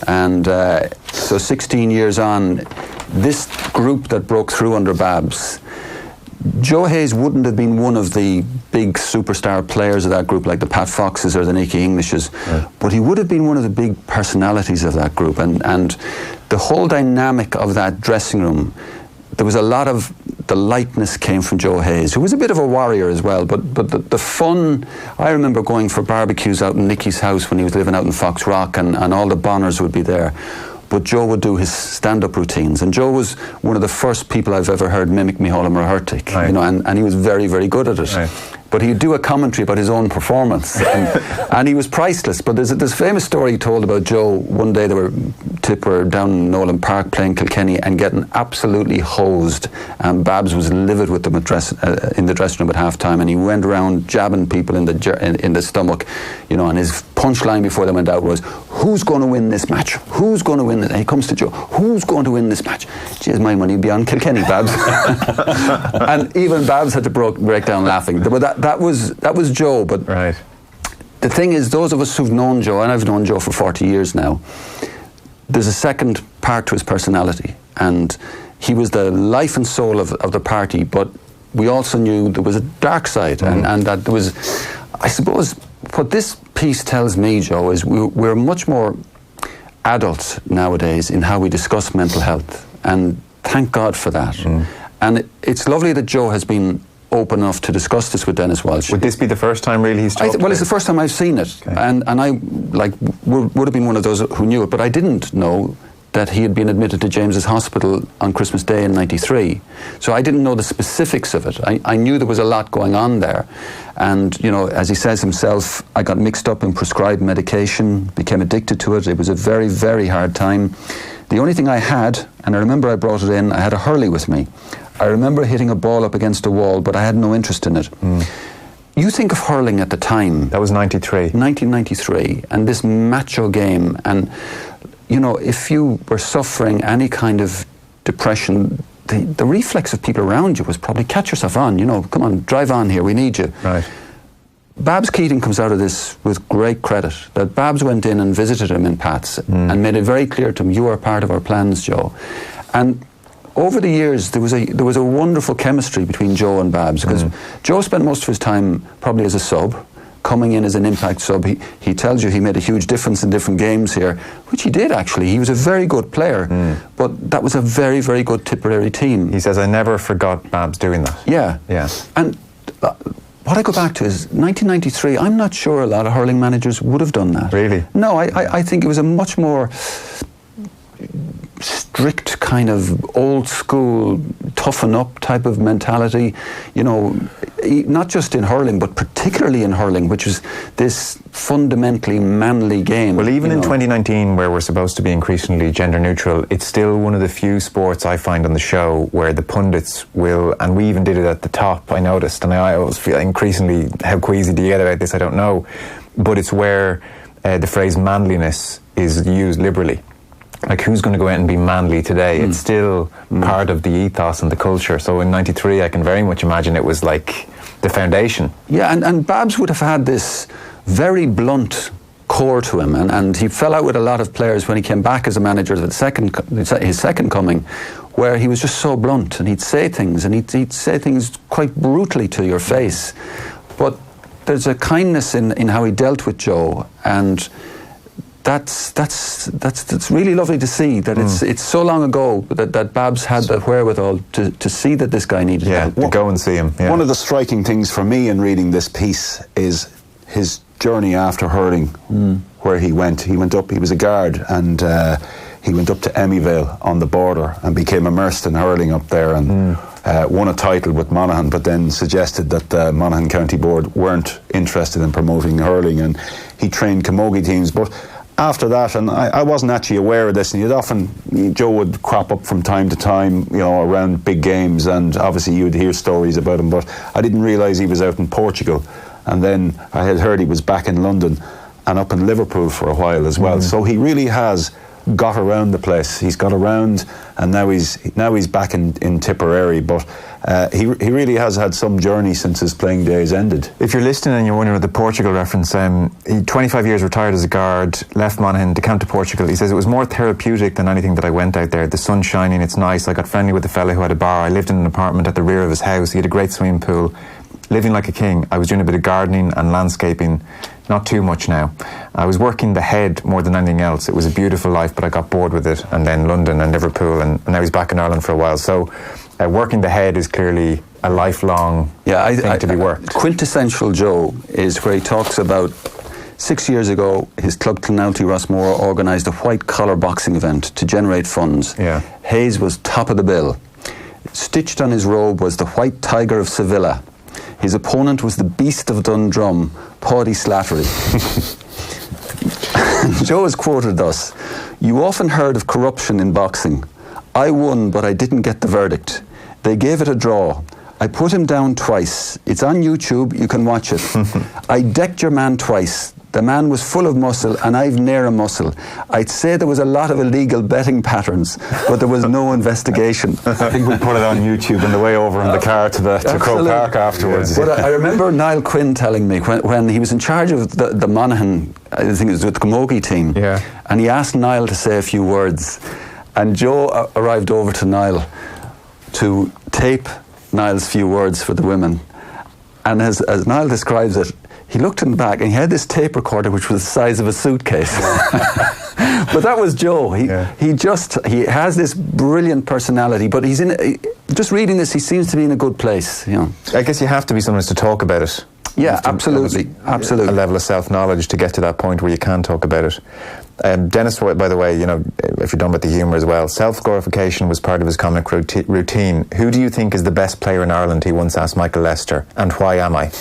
and so 16 years on, this group that broke through under Babs, Joe Hayes wouldn't have been one of the big superstar players of that group like the Pat Foxes or the Nicky Englishes, but he would have been one of the big personalities of that group, and the whole dynamic of that dressing room, there was a lot of the lightness came from Joe Hayes, who was a bit of a warrior as well, but the fun. I remember going for barbecues out in Nicky's house when he was living out in Fox Rock, and all the Bonners would be there. But Joe would do his stand-up routines, and Joe was one of the first people I've ever heard mimic Micheál Hurtig, and he was very, very good at it. Right. But he'd do a commentary about his own performance, and he was priceless. But there's a famous story told about Joe. One day Tip were down in Nolan Park playing Kilkenny and getting absolutely hosed, and Babs was livid with them in the dressing room at half-time, and he went around jabbing people in the stomach, and his punchline before they went out was, "Who's going to win this match? Who's going to win it?" And he comes to Joe, "Who's going to win this match?" "Geez, my money be on Kilkenny, Babs." And even Babs had to break down laughing. But that was Joe. But the thing is, those of us who've known Joe, and I've known Joe for 40 years now, there's a second part to his personality, and he was the life and soul of the party, but we also knew there was a dark side, and that there was, I suppose, what this piece tells me, Joe, is we're much more adult nowadays in how we discuss mental health, and thank God for that. And it's lovely that Joe has been open enough to discuss this with Dennis Walsh. Would this be the first time really he's talked well, it's the first time I've seen it, and I would have been one of those who knew it, but I didn't know that he had been admitted to James's Hospital on Christmas Day in '93. So I didn't know the specifics of it. I knew there was a lot going on there, and as he says himself, I got mixed up in prescribed medication, became addicted to it. It was a very, very hard time. The only thing I had, and I remember I brought it in, I had a hurley with me. I remember hitting a ball up against a wall, but I had no interest in it. You think of hurling at the time. That was 93. 1993, and this macho game. And, if you were suffering any kind of depression, the reflex of people around you was probably catch yourself on, come on, drive on here, we need you. Right. Babs Keating comes out of this with great credit, that Babs went in and visited him in Pat's and made it very clear to him, you are part of our plans, Joe. And over the years, there was a wonderful chemistry between Joe and Babs, because Joe spent most of his time probably as a sub, coming in as an impact sub. He tells you he made a huge difference in different games here, which he did actually. He was a very good player, but that was a very, very good Tipperary team. He says, I never forgot Babs doing that. Yeah. And what I go back to is 1993, I'm not sure a lot of hurling managers would have done that. Really? No, I think it was a much more strict kind of old school toughen up type of mentality, not just in hurling but particularly in hurling, which is this fundamentally manly game. Well, even in 2019, where we're supposed to be increasingly gender neutral, it's still one of the few sports I find on the show where the pundits will, and we even did it at the top, I noticed, and I always feel increasingly, how queasy do you get about this, I don't know, but it's where the phrase manliness is used liberally. Like, who's going to go out and be manly today? It's still part of the ethos and the culture. So in 93, I can very much imagine it was like the foundation. Yeah, and Babs would have had this very blunt core to him, and he fell out with a lot of players when he came back as a manager of his second coming, where he was just so blunt, and he'd say things, and he'd say things quite brutally to your face. But there's a kindness in how he dealt with Joe, and that's really lovely to see that it's so long ago that Babs had that wherewithal to see that this guy needed help. To go and see him. Yeah. One of the striking things for me in reading this piece is his journey after hurling, where he went. He went up, he was a guard, and he went up to Emmyvale on the border and became immersed in hurling up there, and won a title with Monaghan, but then suggested that the Monaghan County Board weren't interested in promoting hurling, and he trained camogie teams. But after that, and I wasn't actually aware of this, and Joe would crop up from time to time, around big games, and obviously you'd hear stories about him, but I didn't realise he was out in Portugal. And then I had heard he was back in London and up in Liverpool for a while as well. So he really has got around the place. He's got around, and now he's back in Tipperary. But he really has had some journey since his playing days ended. If you're listening and you're wondering about the Portugal reference, he 25 years retired as a guard, left Monaghan to come to Portugal. He says it was more therapeutic than anything that I went out there. The sun's shining, it's nice. I got friendly with the fella who had a bar. I lived in an apartment at the rear of his house. He had a great swimming pool. Living like a king. I was doing a bit of gardening and landscaping, not too much now. I was working the head more than anything else. It was a beautiful life, but I got bored with it. And then London and Liverpool, and now he's back in Ireland for a while. So working the head is clearly a lifelong thing to be worked. Quintessential Joe is where he talks about 6 years ago, his club Clonalty Rossmore organised a white-collar boxing event to generate funds. Yeah. Hayes was top of the bill. Stitched on his robe was the White Tiger of Sevilla. His opponent was the Beast of Dundrum, Paddy Slattery. Joe is quoted thus: "You often heard of corruption in boxing. I won, but I didn't get the verdict. They gave it a draw. I put him down twice. It's on YouTube, you can watch it. I decked your man twice. The man was full of muscle, and I've ne'er a muscle. I'd say there was a lot of illegal betting patterns, but there was no investigation." I think we put it on YouTube on the way over in the car to Croke Park afterwards. Yeah. But I remember Niall Quinn telling me when he was in charge of the Monaghan, I think it was with the camogie team, and he asked Niall to say a few words, and Joe arrived over to Niall to tape Niall's few words for the women, and as Niall describes it, he looked in the back and he had this tape recorder which was the size of a suitcase. But that was Joe. He has this brilliant personality, but he's just reading this, he seems to be in a good place. I guess you have to be someone to talk about it. Yeah, absolutely. A level of self-knowledge to get to that point where you can talk about it. Dennis, by the way, if you're done with the humour as well, self-glorification was part of his comic routine. Who do you think is the best player in Ireland? He once asked Michael Lester, and why am I?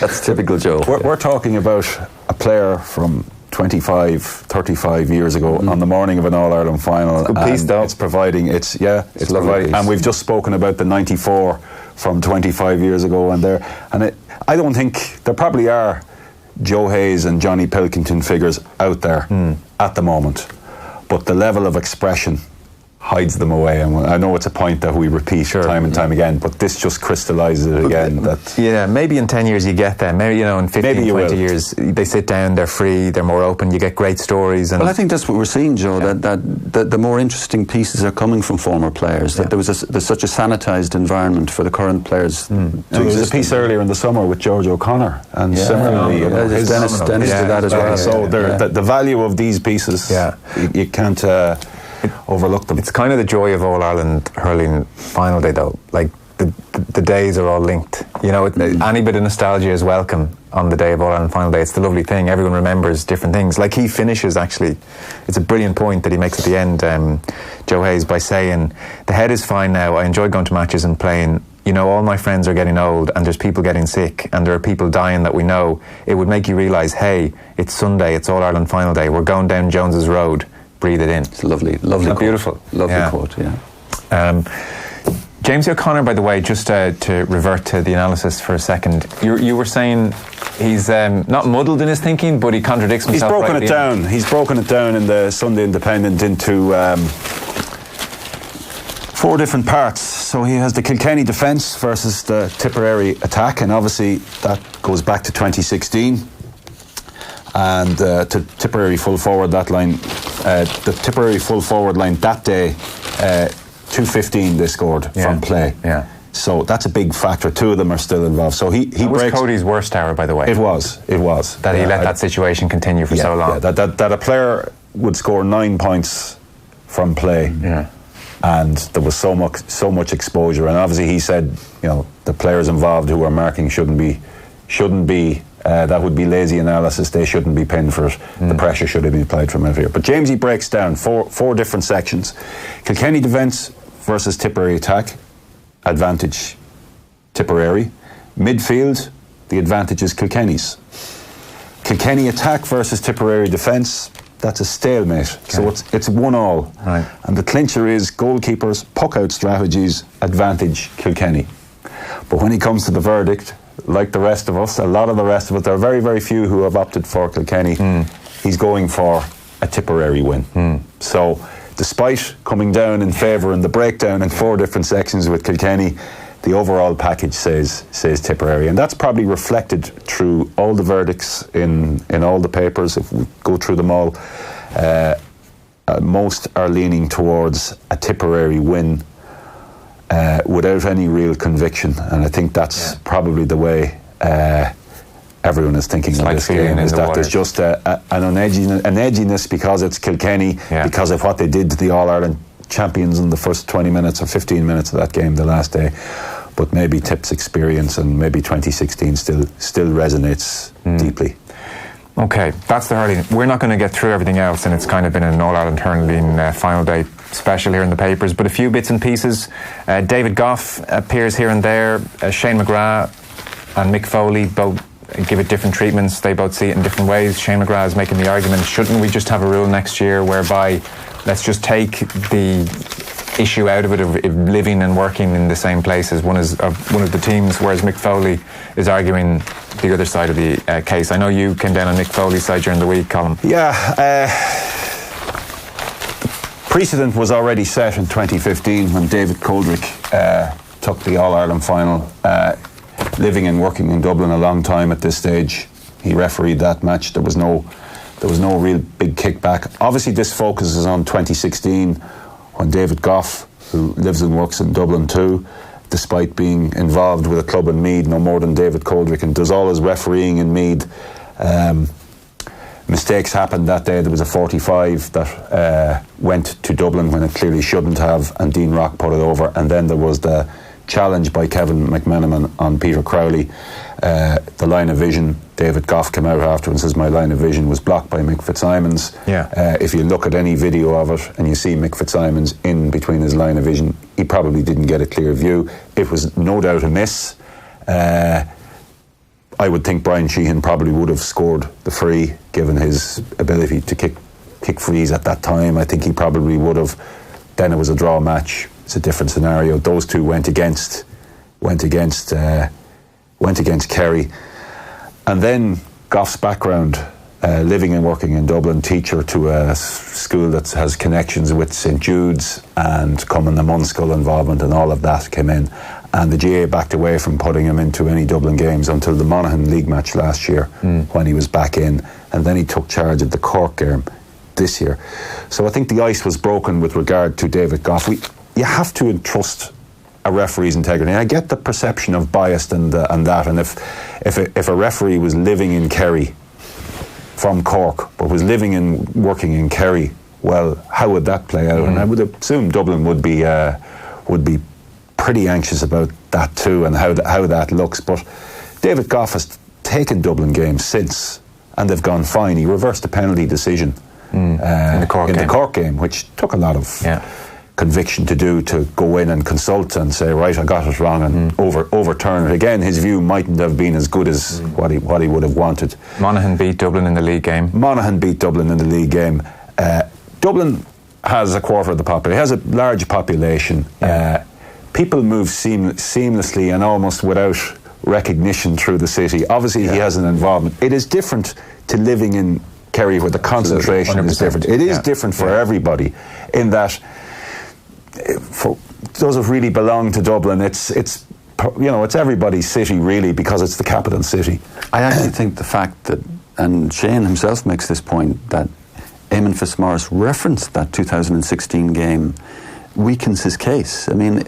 That's typical Joe. We're talking about a player from 25, 35 years ago on the morning of an All-Ireland final. It's a good piece, though. It's providing, it's providing, and we've just spoken about the 94 from 25 years ago, I don't think there probably are Joe Hayes and Johnny Pilkington figures out there at the moment, but the level of expression hides them away, and I know it's a point that we repeat time and time again, but this just crystallises it again. Maybe in 10 years you get them, maybe in 15, 20 years they sit down, they're free, they're more open, you get great stories. Well, I think that's what we're seeing, Joe, that the more interesting pieces are coming from former players, that there's such a sanitised environment for the current players. There was a piece earlier in the summer with George O'Connor, and similarly Dennis did that as well. So the value of these pieces, you can't overlook them. It's kind of the joy of All-Ireland hurling final day, though. Like the days are all linked. Any bit of nostalgia is welcome on the day of All-Ireland final day. It's the lovely thing. Everyone remembers different things. Like he finishes, actually, it's a brilliant point that he makes at the end, Joe Hayes, by saying, "The head is fine now. I enjoy going to matches and playing. All my friends are getting old, and there's people getting sick, and there are people dying that we know. It would make you realise, hey, it's Sunday, it's All-Ireland final day. We're going down Jones's Road. Breathe it in." It's lovely quote. Beautiful. Lovely quote, yeah. James O'Connor, by the way, just to revert to the analysis for a second, you were saying he's not muddled in his thinking, but he contradicts himself. He's broken it down. He's broken it down in the Sunday Independent into 4 different parts. So he has the Kilkenny defence versus the Tipperary attack, and obviously that goes back to 2016. And to Tipperary full forward that line, the Tipperary full forward line that day, 2:15 they scored from play. Yeah. So that's a big factor. Two of them are still involved. So he was breaks. Cody's worst hour, by the way. It was. That he let that situation continue for so long. Yeah, that a player would score 9 points from play. Yeah. And there was so much exposure. And obviously he said, the players involved who are marking shouldn't be. That would be lazy analysis. They shouldn't be pinned for it. The pressure should have been applied from everywhere. But Jamesy breaks down four different sections. Kilkenny defence versus Tipperary attack. Advantage Tipperary. Midfield, the advantage is Kilkenny's. Kilkenny attack versus Tipperary defence. That's a stalemate. Okay. So it's 1-1. Right. And the clincher is goalkeepers, puck out strategies, advantage Kilkenny. But when he comes to the verdict, like the rest of us, a lot of the rest of us, there are very, very few who have opted for Kilkenny. He's going for a Tipperary win. So despite coming down in favour in the breakdown in 4 different sections with Kilkenny, the overall package says Tipperary, and that's probably reflected through all the verdicts in all the papers. If we go through them all, most are leaning towards a Tipperary win without any real conviction, and I think that's probably the way everyone is thinking of this game, is that there's just an edginess because it's Kilkenny, because of what they did to the All-Ireland champions in the first 20 minutes or 15 minutes of that game the last day. But maybe Tip's experience and maybe 2016 still resonates deeply. Okay, that's the hurling. We're not going to get through everything else, and it's kind of been an All-Ireland hurling final day special here in the papers, but a few bits and pieces. David Goff appears here and there. Shane McGrath and Mick Foley both give it different treatments. They both see it in different ways. Shane McGrath is making the argument, shouldn't we just have a rule next year whereby let's just take the issue out of it of living and working in the same place as one of the teams, whereas Mick Foley is arguing the other side of the case. I know you came down on Mick Foley's side during the week, Colm. Yeah, precedent was already set in 2015 when David Coldrick took the All-Ireland final, living and working in Dublin a long time at this stage. He refereed that match. There was no real big kickback. Obviously this focuses on 2016 when David Goff, who lives and works in Dublin too, despite being involved with a club in Meath no more than David Coldrick, and does all his refereeing in Meath. Mistakes happened that day. There was a 45 that went to Dublin when it clearly shouldn't have, and Dean Rock put it over. And then there was the challenge by Kevin McMenamin on Peter Crowley. The line of vision, David Goff came out after and says my line of vision was blocked by Mick Fitzsimons. If you look at any video of it and you see Mick Fitzsimons in between his line of vision, he probably didn't get a clear view. It was no doubt a miss. I would think Brian Sheehan probably would have scored the free given his ability to kick frees at that time. I think he probably would have. Then it was a draw match. It's a different scenario. Those two went against Kerry. And then Goff's background, living and working in Dublin, teacher to a school that has connections with St Jude's, and coming the Munskill involvement and all of that came in. And the GA backed away from putting him into any Dublin games until the Monaghan League match last year when he was back in. And then he took charge of the Cork game this year. So I think the ice was broken with regard to David Goff. You have to entrust a referee's integrity. And I get the perception of bias and that. And if a referee was living in Kerry from Cork, but was living and working in Kerry, well, how would that play out? And I would assume Dublin would be pretty anxious about that too, and how that looks. But David Goff has taken Dublin games since, and they've gone fine. He reversed the penalty decision in the Cork game, which took a lot of conviction to do, to go in and consult and say, right, I got it wrong, and overturn it. Again, his view mightn't have been as good as what he would have wanted. Monaghan beat Dublin in the league game. Dublin has a quarter of the population. It has a large population. People move seamlessly and almost without recognition through the city. Obviously, he has an involvement. It is different to living in Kerry, where the concentration is different. It is different for everybody, in that for those who really belong to Dublin, it's everybody's city really, because it's the capital city. I actually think the fact that, and Shane himself makes this point, that Eamon Fitzmaurice referenced that 2016 game weakens his case. I mean,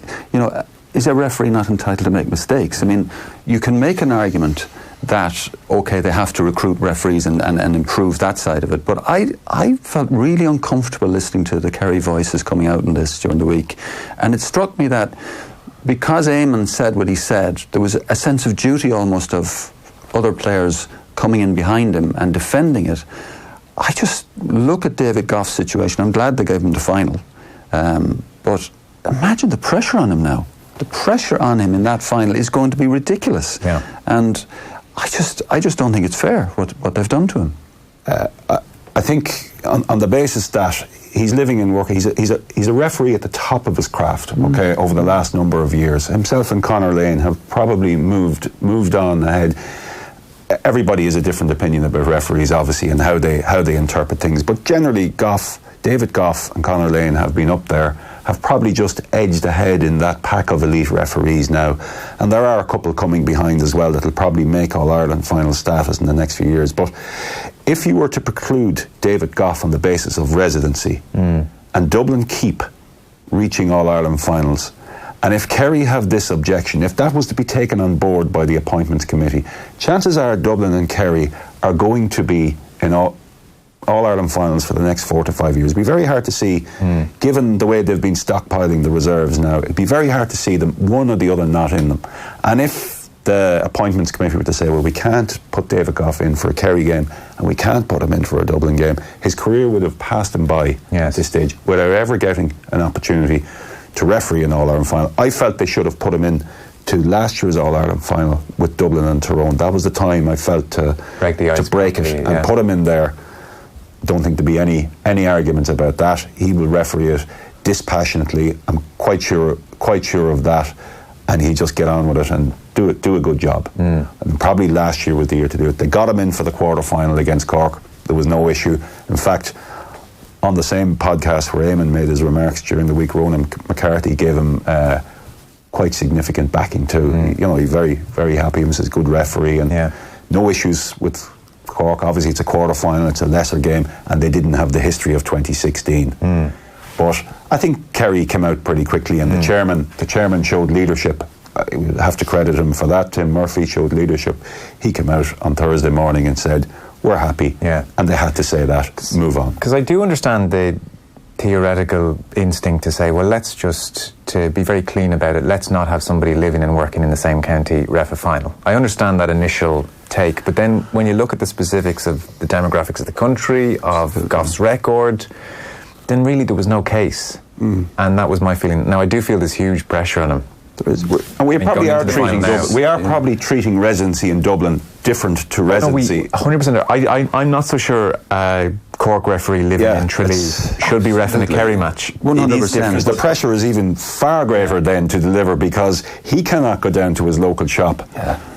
is a referee not entitled to make mistakes? I mean, you can make an argument that, okay, they have to recruit referees and improve that side of it. But I felt really uncomfortable listening to the Kerry voices coming out in this during the week. And it struck me that because Eamon said what he said, there was a sense of duty almost of other players coming in behind him and defending it. I just look at David Goff's situation. I'm glad they gave him the final. But imagine the pressure on him now. The pressure on him in that final is going to be ridiculous. Yeah. And I just don't think it's fair what they've done to him. I think on the basis that he's living and working, he's a referee at the top of his craft. Okay, over the last number of years, himself and Conor Lane have probably moved on ahead. Everybody has a different opinion about referees, obviously, and how they interpret things. But generally, David Goff and Conor Lane have been up there, have probably just edged ahead in that pack of elite referees now. And there are a couple coming behind as well that'll probably make All-Ireland final status in the next few years. But if you were to preclude David Goff on the basis of residency and Dublin keep reaching All-Ireland finals, and if Kerry have this objection, if that was to be taken on board by the appointments committee, chances are Dublin and Kerry are going to be in All-Ireland finals for the next 4 to 5 years. It'd be very hard to see, given the way they've been stockpiling the reserves now, it'd be very hard to see them, one or the other, not in them. And if the appointments committee were to say, well, we can't put David Goff in for a Kerry game and we can't put him in for a Dublin game, his career would have passed him by at this stage without ever getting an opportunity to referee an All-Ireland final. I felt they should have put him in to last year's All-Ireland final with Dublin and Tyrone. That was the time I felt to break it and put him in there. Don't think there'd be any arguments about that. He will referee it dispassionately. I'm quite sure of that, and he'll just get on with it and do a good job. And probably last year was the year to do it. They got him in for the quarter-final against Cork. There was no issue. In fact, on the same podcast where Eamon made his remarks during the week, Ronan McCarthy gave him quite significant backing too. You know, he's very, very happy. He was a good referee and no issues with Cork. Obviously it's a quarter-final, it's a lesser game, and they didn't have the history of 2016. But I think Kerry came out pretty quickly, and the chairman showed leadership. I would have to credit him for that. Tim Murphy showed leadership. He came out on Thursday morning and said, we're happy. And they had to say that, move on. Because I do understand the theoretical instinct to say, well, let's just, to be very clean about it, let's not have somebody living and working in the same county ref a final. I understand that initial take, but then when you look at the specifics of the demographics of the country, of Goff's record, then really there was no case. And that was my feeling. Now I do feel there's huge pressure on him. And we are probably treating residency in Dublin different to residency. 100%. I'm not so sure Cork referee living in Tralee should be reffing a Kerry match. 100%. The pressure is even far greater then to deliver, because he cannot go down to his local shop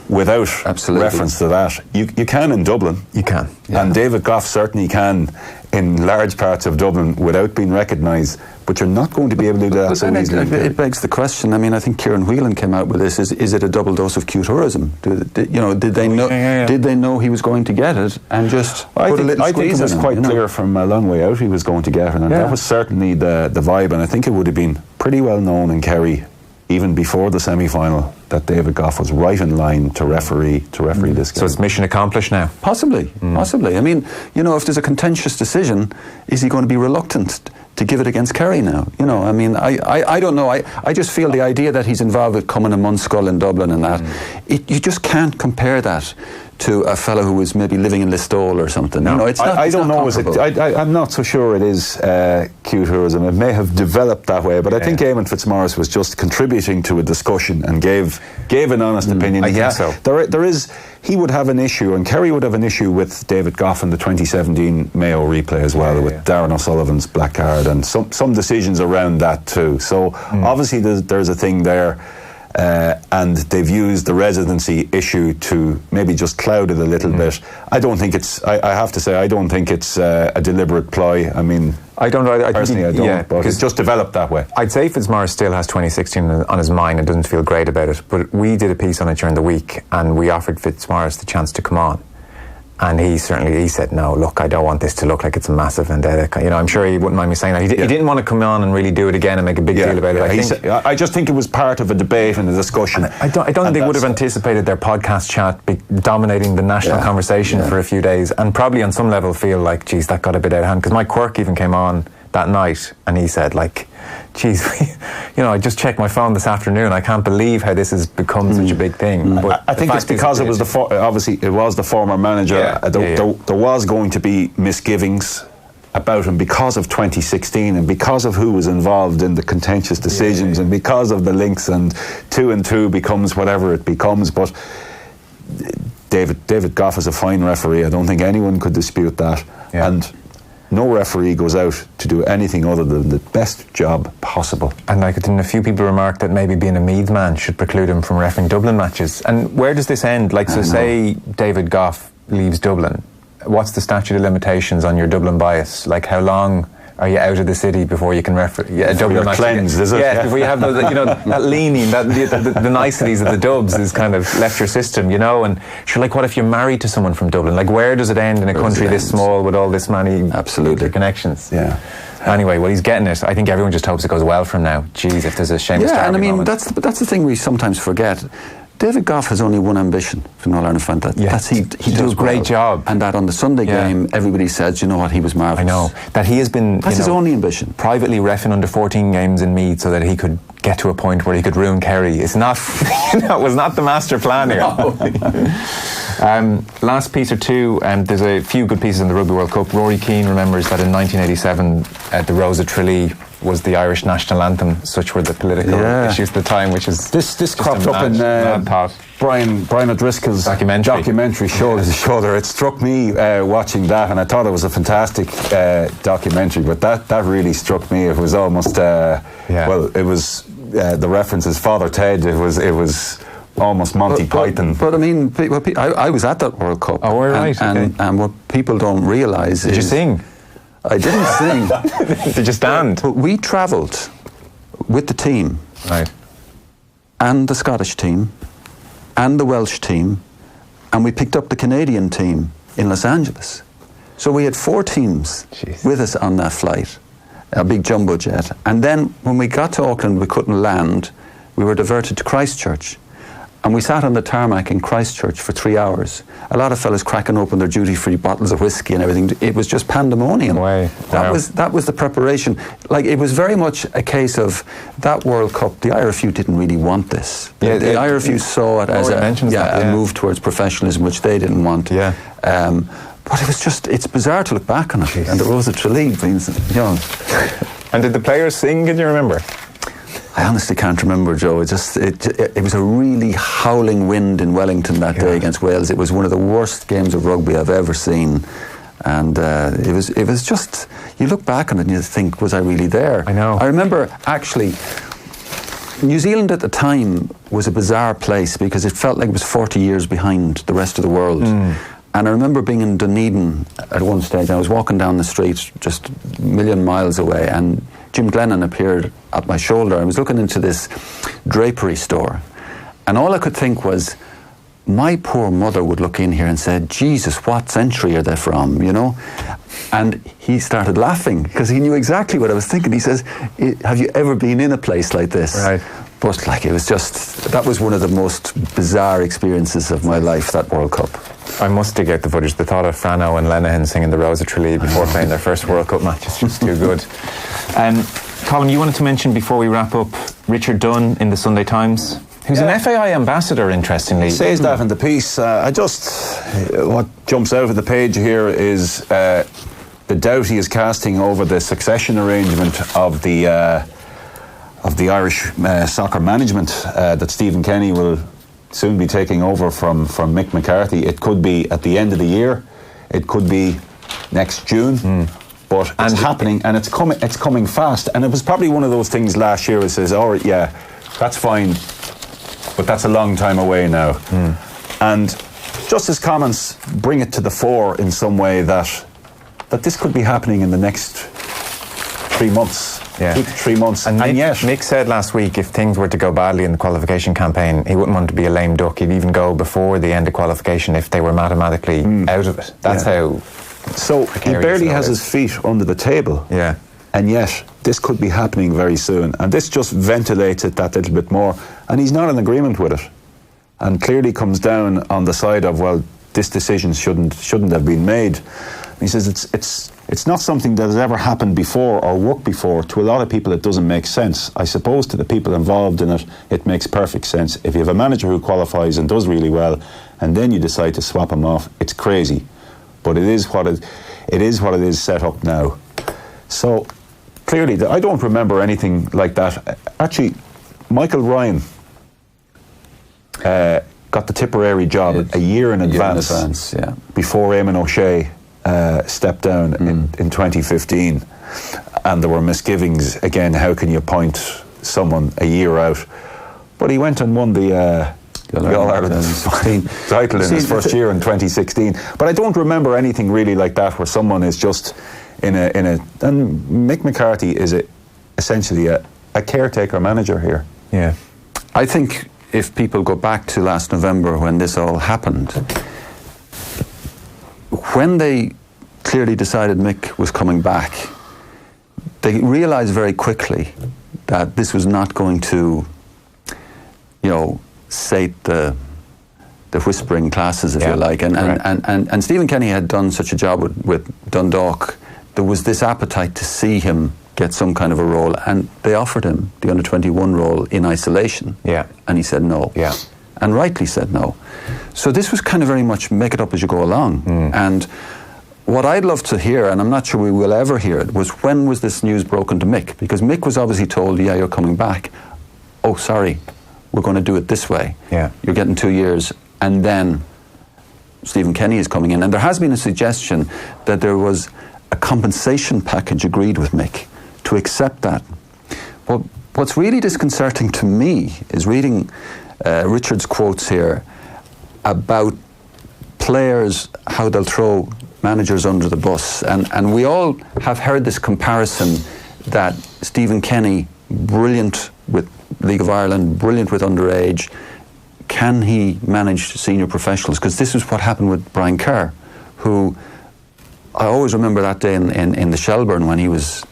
without reference to that. You can in Dublin. You can. And David Goff certainly can in large parts of Dublin without being recognised, but you're not going to be able to do that so easily. It begs the question. I mean, I think Kieran Whelan came out with this. Is it a double dose of Q-tourism? Did they know? Did they know he was going to get it and just put a little squeeze in? I think it was quite clear from a long way out he was going to get it, and that was certainly the vibe. And I think it would have been pretty well known in Kerry, even before the semi-final, that David Goff was right in line to referee this game. So it's mission accomplished now? Possibly. I mean, you know, if there's a contentious decision, is he going to be reluctant to give it against Kerry now? You know, I mean, I don't know. I just feel the idea that he's involved with Cumann and Munskull in Dublin and that, you just can't compare that to a fellow who was maybe living in Listowel or something. No, you know, it's not. I don't know. I'm not so sure it is Q-tourism. It may have developed that way, but I think Eamon Fitzmaurice was just contributing to a discussion and gave an honest opinion. I think so. There is. He would have an issue, and Kerry would have an issue with David Goff in the 2017 Mayo replay as well, with Darren O'Sullivan's black card and some decisions around that too. So obviously there's a thing there. And they've used the residency issue to maybe just cloud it a little bit. I don't think it's. I have to say, I don't think it's a deliberate ploy. I mean, I don't. Personally, I don't. But it's just developed that way. I'd say Fitzmaurice still has 2016 on his mind and doesn't feel great about it. But we did a piece on it during the week, and we offered Fitzmaurice the chance to come on. And he said, no, look, I don't want this to look like it's a massive vendetta. I'm sure he wouldn't mind me saying that. He didn't want to come on and really do it again and make a big deal about it. I just think it was part of a debate and a discussion. I don't think they would have anticipated their podcast chat dominating the national conversation for a few days, and probably on some level feel like, geez, that got a bit out of hand. Because Mike Quirk even came on that night and he said, like, geez, I just checked my phone this afternoon. I can't believe how this has become such a big thing. But I think it's because it was obviously it was the former manager. There was going to be misgivings about him because of 2016 and because of who was involved in the contentious decisions and because of the links, and 2 and 2 becomes whatever it becomes. But David Goff is a fine referee. I don't think anyone could dispute that. And no referee goes out to do anything other than the best job possible. And a few people remarked that maybe being a Meath man should preclude him from reffing Dublin matches. And where does this end? Say David Goff leaves Dublin. What's the statute of limitations on your Dublin bias? Like, how long are you out of the city before you can refer a Dublin match? Cleansed, is it? Yeah, before you have those, that leaning, the niceties of the dubs is kind of left your system, and sure, like, what if you're married to someone from Dublin? Like, where does it end in a country this small with all this many connections? Yeah. Anyway, well, he's getting it. I think everyone just hopes it goes well from now. Jeez, if there's a Seamus Darby moment. That's the thing we sometimes forget. David Goff has only one ambition for an All-Ireland front. He does a great job. And that on the Sunday game, everybody says, he was marvellous. I know. That he has been... That's his only ambition. Privately reffing under 14 games in Meath so that he could get to a point where he could ruin Kerry. It's not... it was not the master plan here. No. Last piece or two, there's a few good pieces in the Rugby World Cup. Rory Keane remembers that in 1987, the Rose of Tralee was the Irish national anthem. Such were the political issues at the time, which is this cropped up in Brian O'Driscoll's documentary shoulder. It struck me watching that, and I thought it was a fantastic documentary. But that really struck me. It was almost it was the references Father Ted. It was almost Monty Python. But I mean, I was at that World Cup. Oh, right. And what people don't realise is... Did you sing? I didn't sing. Did you stand? But we travelled with the team. Right. And the Scottish team. And the Welsh team. And we picked up the Canadian team in Los Angeles. So we had 4 teams with us on that flight. A big jumbo jet. And then when we got to Auckland, we couldn't land. We were diverted to Christchurch. And we sat on the tarmac in Christchurch for 3 hours. A lot of fellas cracking open their duty-free bottles of whiskey and everything. It was just pandemonium. That was the preparation. Like, it was very much a case of that World Cup. The IRFU didn't really want this. The IRFU saw it as a move towards professionalism, which they didn't want. Yeah. But it was just, it's bizarre to look back on it. And the Rose of Tralee, Vincent, And did the players sing? Can you remember? I honestly can't remember, Joe. It was a really howling wind in Wellington that day against Wales. It was one of the worst games of rugby I've ever seen, and it was just, you look back on it and you think, was I really there? I know. I remember actually, New Zealand at the time was a bizarre place because it felt like it was 40 years behind the rest of the world. And I remember being in Dunedin at one stage. I was walking down the street just a million miles away, and Jim Glennon appeared at my shoulder. I was looking into this drapery store, and all I could think was, my poor mother would look in here and say, Jesus, what century are they from, And he started laughing because he knew exactly what I was thinking. He says, have you ever been in a place like this? Right. But that was one of the most bizarre experiences of my life, that World Cup. I must dig out the footage. The thought of Frano and Lenihan singing the Rose of Tralee before playing their first World Cup match is just too good. Colm, you wanted to mention before we wrap up Richard Dunn in the Sunday Times, who's an FAI ambassador, interestingly. He says that in the piece. What jumps out of the page here is the doubt he is casting over the succession arrangement of the Irish soccer management that Stephen Kenny will soon be taking over from Mick McCarthy. It could be at the end of the year. It could be next June. But it's happening, and it's coming fast. And it was probably one of those things last year that says, all right, yeah, that's fine, but that's a long time away now. And just his comments bring it to the fore in some way that this could be happening in the next 3 months. Yeah. 2 to 3 months. And yet Mick said last week if things were to go badly in the qualification campaign, he wouldn't want to be a lame duck. He'd even go before the end of qualification if they were mathematically out of it. That's how. So he barely has his feet under the table. Yeah. And yet this could be happening very soon. And this just ventilates it that little bit more. And he's not in agreement with it. And clearly comes down on the side of, well, this decision shouldn't have been made. And he says it's not something that has ever happened before or worked before. To a lot of people it doesn't make sense. I suppose to the people involved in it, it makes perfect sense. If you have a manager who qualifies and does really well, and then you decide to swap him off, it's crazy. But it is what it is set up now. So clearly, I don't remember anything like that. Actually, Michael Ryan got the Tipperary job a year in advance, before Eamon O'Shea stepped down in 2015. And there were misgivings, again, how can you appoint someone a year out? But he went and won the All-Ireland title in his first year in 2016. But I don't remember anything really like that where someone is just in a and Mick McCarthy is essentially a caretaker manager here. Yeah. I think if people go back to last November when this all happened, when they clearly decided Mick was coming back, they realised very quickly that this was not going to, sate the whispering classes, if you like. And Stephen Kenny had done such a job with Dundalk. There was this appetite to see him get some kind of a role, and they offered him the under-21 role in isolation. Yeah. And he said no. Yeah. And rightly said no. So this was kind of very much make it up as you go along. And what I'd love to hear, and I'm not sure we will ever hear it, was when was this news broken to Mick? Because Mick was obviously told, yeah, you're coming back. Oh, sorry, we're going to do it this way. Yeah. You're getting 2 years, and then Stephen Kenny is coming in. And there has been a suggestion that there was a compensation package agreed with Mick to accept that. But what's really disconcerting to me is reading Richard's quotes here about players, how they'll throw managers under the bus. And we all have heard this comparison that Stephen Kenny, brilliant with League of Ireland, brilliant with underage, can he manage senior professionals? Because this is what happened with Brian Kerr, who I always remember that day in the Shelbourne when he was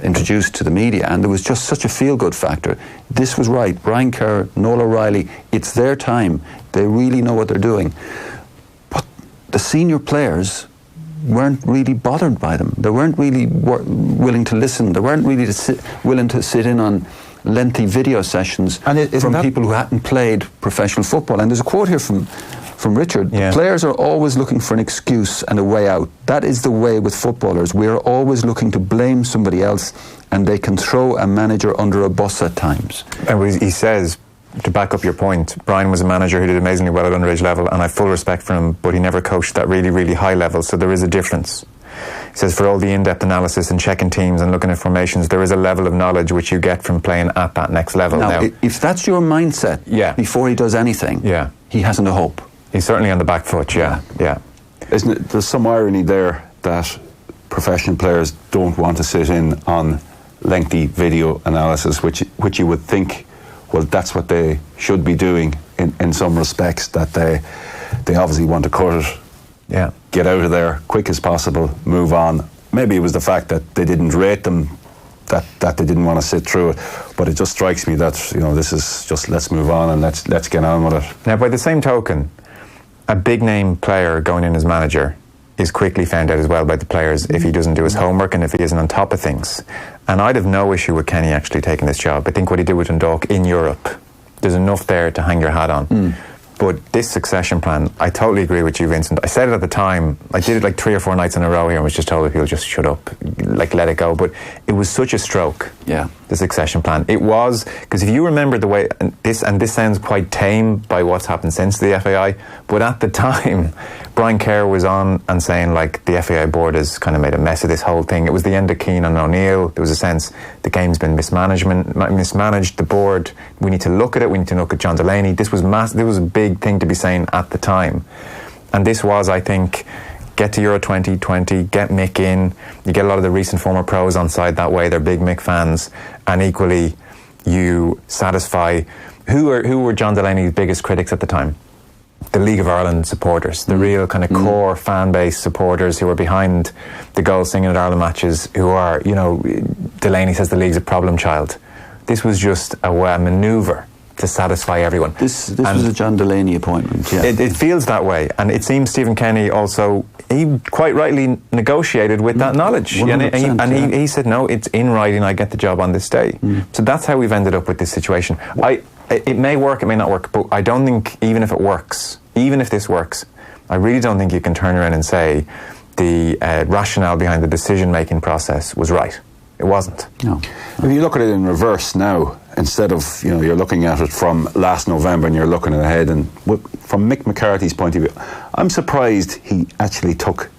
introduced to the media, and there was just such a feel-good factor. This was right. Brian Kerr, Noel O'Reilly, it's their time. They really know what they're doing. But the senior players weren't really bothered by them. They weren't really willing to listen. They weren't really willing to sit in on lengthy video sessions from people who hadn't played professional football. And there's a quote here from Richard. Yeah. Players are always looking for an excuse and a way out. That is the way with footballers. We are always looking to blame somebody else, and they can throw a manager under a bus at times. And he says, to back up your point, Brian was a manager who did amazingly well at underage level, and I have full respect for him, but he never coached that really, really high level, so there is a difference. He says for all the in-depth analysis and checking teams and looking at formations, there is a level of knowledge which you get from playing at that next level. Now if that's your mindset before he does anything, he hasn't a hope. He's certainly on the back foot, yeah. Isn't it? There's some irony there that professional players don't want to sit in on lengthy video analysis, which you would think, well, that's what they should be doing in some respects, that they obviously want to cut it, get out of there quick as possible, move on. Maybe it was the fact that they didn't rate them, that they didn't want to sit through it, but it just strikes me that this is just, let's move on and let's get on with it. Now, by the same token, a big name player going in as manager is quickly found out as well by the players if he doesn't do his homework and if he isn't on top of things. And I'd have no issue with Kenny actually taking this job. I think what he did with Dundalk in Europe, there's enough there to hang your hat on. But this succession plan, I totally agree with you, Vincent. I said it at the time. I did it like 3 or 4 nights in a row here and was just told people just shut up, like let it go. But it was such a stroke, the succession plan. It was, because if you remember the way, and this sounds quite tame by what's happened since the FAI, but at the time, Brian Kerr was on and saying like the FAI board has kind of made a mess of this whole thing. It was the end of Keane and O'Neill. There was a sense the game's been mismanaged, the board, we need to look at it, we need to look at John Delaney. This was a big thing to be saying at the time. And this was, I think, get to Euro 2020, get Mick in. You get a lot of the recent former pros on side that way. They're big Mick fans. And equally, you satisfy... Who were John Delaney's biggest critics at the time? The League of Ireland supporters, the real kind of core fan base supporters who are behind the goal singing at Ireland matches, who are, Delaney says the league's a problem child. This was just a manoeuvre to satisfy everyone. This was a John Delaney appointment, yeah. It feels that way, and it seems Stephen Kenny also, he quite rightly negotiated with that knowledge. And he said, no, it's in writing, I get the job on this day. So that's how we've ended up with this situation. It may work, it may not work, but I don't think, even if this works, I really don't think you can turn around and say the rationale behind the decision-making process was right. It wasn't. No. If you look at it in reverse now, instead of, you're looking at it from last November and you're looking ahead, and from Mick McCarthy's point of view, I'm surprised he actually took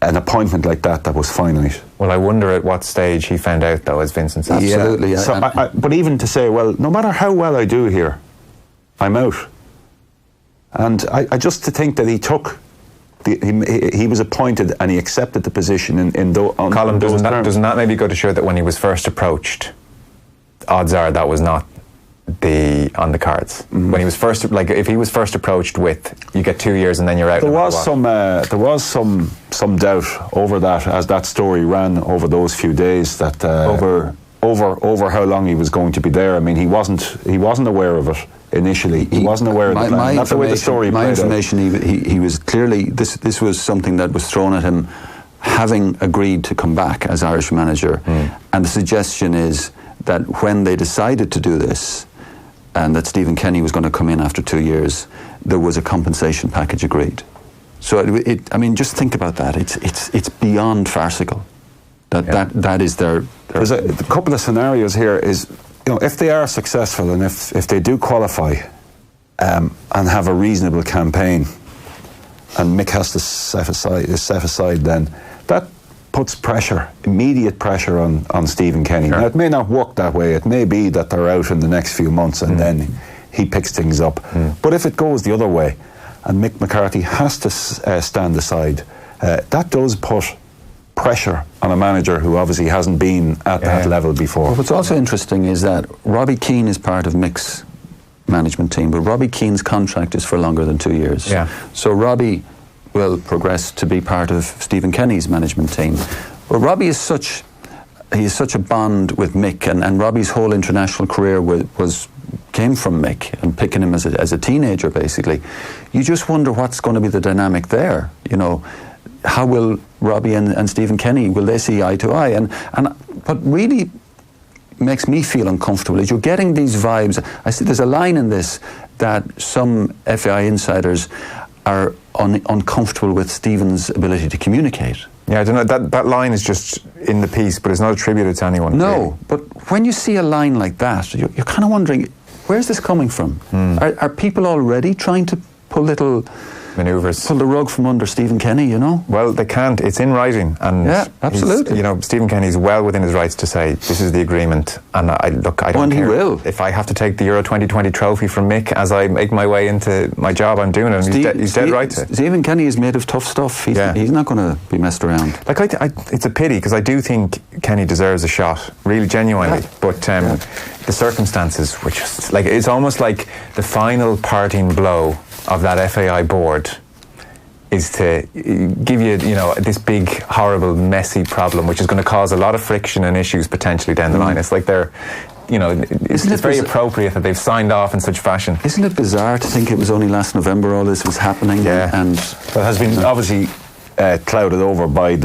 an appointment like that was finite. Well, I wonder at what stage he found out, though, as Vincent said. Absolutely. Yeah. So but even to say, well, no matter how well I do here, I'm out. And I just to think that he took... He was appointed and he accepted the position on Colm, those terms. Doesn't that maybe go to show that when he was first approached, odds are that was not on the cards? When he was first, if he was first approached with, you get 2 years and then you're out. There was some doubt over that as that story ran over those few days, that over how long he was going to be there. I mean, he wasn't aware of it initially. He wasn't aware of the plan. That's the way the story played out. My information, he was clearly, this was something that was thrown at him, having agreed to come back as Irish manager. And the suggestion is that when they decided to do this, and that Stephen Kenny was going to come in after 2 years, there was a compensation package agreed. So I mean, just think about that. It's beyond farcical. That is their... There's a couple of scenarios here. Is, if they are successful and if they do qualify and have a reasonable campaign, and Mick has to set aside, then that puts immediate pressure on Stephen Kenny. Sure. Now, it may not work that way. It may be that they're out in the next few months and then he picks things up. But if it goes the other way and Mick McCarthy has to stand aside, that does put pressure on a manager who obviously hasn't been at that level before. Well, what's also interesting is that Robbie Keane is part of Mick's management team, but Robbie Keane's contract is for longer than 2 years. Yeah. So Robbie will progress to be part of Stephen Kenny's management team. But Robbie is such a bond with Mick, and Robbie's whole international career came from Mick and picking him as a teenager, basically. You just wonder what's going to be the dynamic there, How will Robbie and Stephen Kenny, will they see eye to eye? And what really makes me feel uncomfortable is you're getting these vibes. I see there's a line in this that some FAI insiders are uncomfortable with Stephen's ability to communicate. Yeah, I don't know, that line is just in the piece, but it's not attributed to anyone. No, really. But when you see a line like that, you're kind of wondering, where's this coming from? Are people already trying to pull little... manoeuvres. Pull the rug from under Stephen Kenny, Well, they can't. It's in writing. And yeah, absolutely. Stephen Kenny's well within his rights to say, this is the agreement, and I don't care. And he will. If I have to take the Euro 2020 trophy from Mick as I make my way into my job, I'm doing it, and he's dead right to. Stephen Kenny is made of tough stuff. He's not going to be messed around. It's a pity, because I do think Kenny deserves a shot, really genuinely, but the circumstances were just, it's almost like the final parting blow of that FAI board is to give you, this big, horrible, messy problem, which is going to cause a lot of friction and issues potentially down the line. It's like they're, it's very appropriate that they've signed off in such fashion. Isn't it bizarre to think it was only last November all this was happening? Yeah. And it has been obviously clouded over by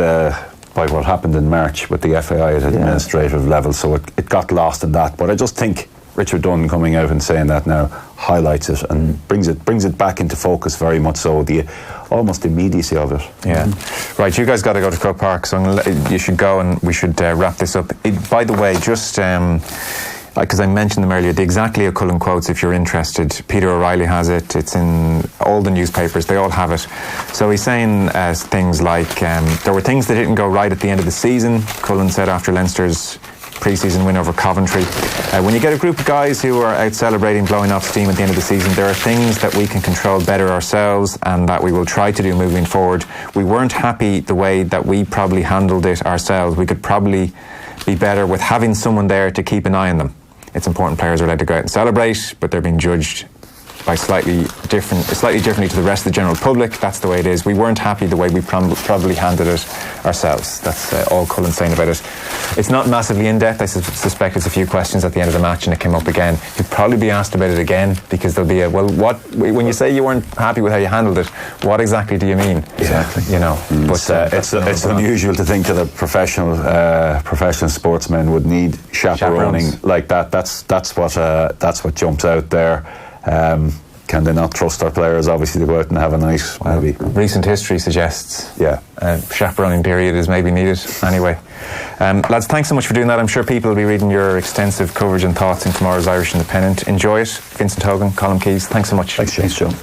what happened in March with the FAI at administrative level, so it got lost in that. But I just think Richard Dunn coming out and saying that now highlights it and brings it back into focus very much so, the almost immediacy of it. Yeah. Right, you guys got to go to Croke Park, so you should go and we should wrap this up. By the way, just because I mentioned them earlier, the Exactly a Cullen quotes, if you're interested, Peter O'Reilly has it, it's in all the newspapers, they all have it. So he's saying things like, there were things that didn't go right at the end of the season, Cullen said after Leinster's pre-season win over Coventry. When you get a group of guys who are out celebrating, blowing off steam at the end of the season, there are things that we can control better ourselves and that we will try to do moving forward. We weren't happy the way that we probably handled it ourselves. We could probably be better with having someone there to keep an eye on them. It's important players are allowed to go out and celebrate, but they're being judged by slightly differently to the rest of the general public. That's the way it is. We weren't happy the way we probably handled it ourselves. That's all Cullen's saying about it. It's not massively in-depth. I suspect it's a few questions at the end of the match and it came up again. You'd probably be asked about it again because there'll be when you say you weren't happy with how you handled it, what exactly do you mean? Exactly. You know. But it's unusual to think that a professional sportsman would need chaperoning like that. That's what jumps out there. Can they not trust their players, obviously, to go out and have a night? Maybe. Recent history suggests chaperoning period is maybe needed. Anyway, lads, thanks so much for doing that. I'm sure people will be reading your extensive coverage and thoughts in tomorrow's Irish Independent. Enjoy it. Vincent Hogan, Colm Keys, thanks so much. Thanks, Joe.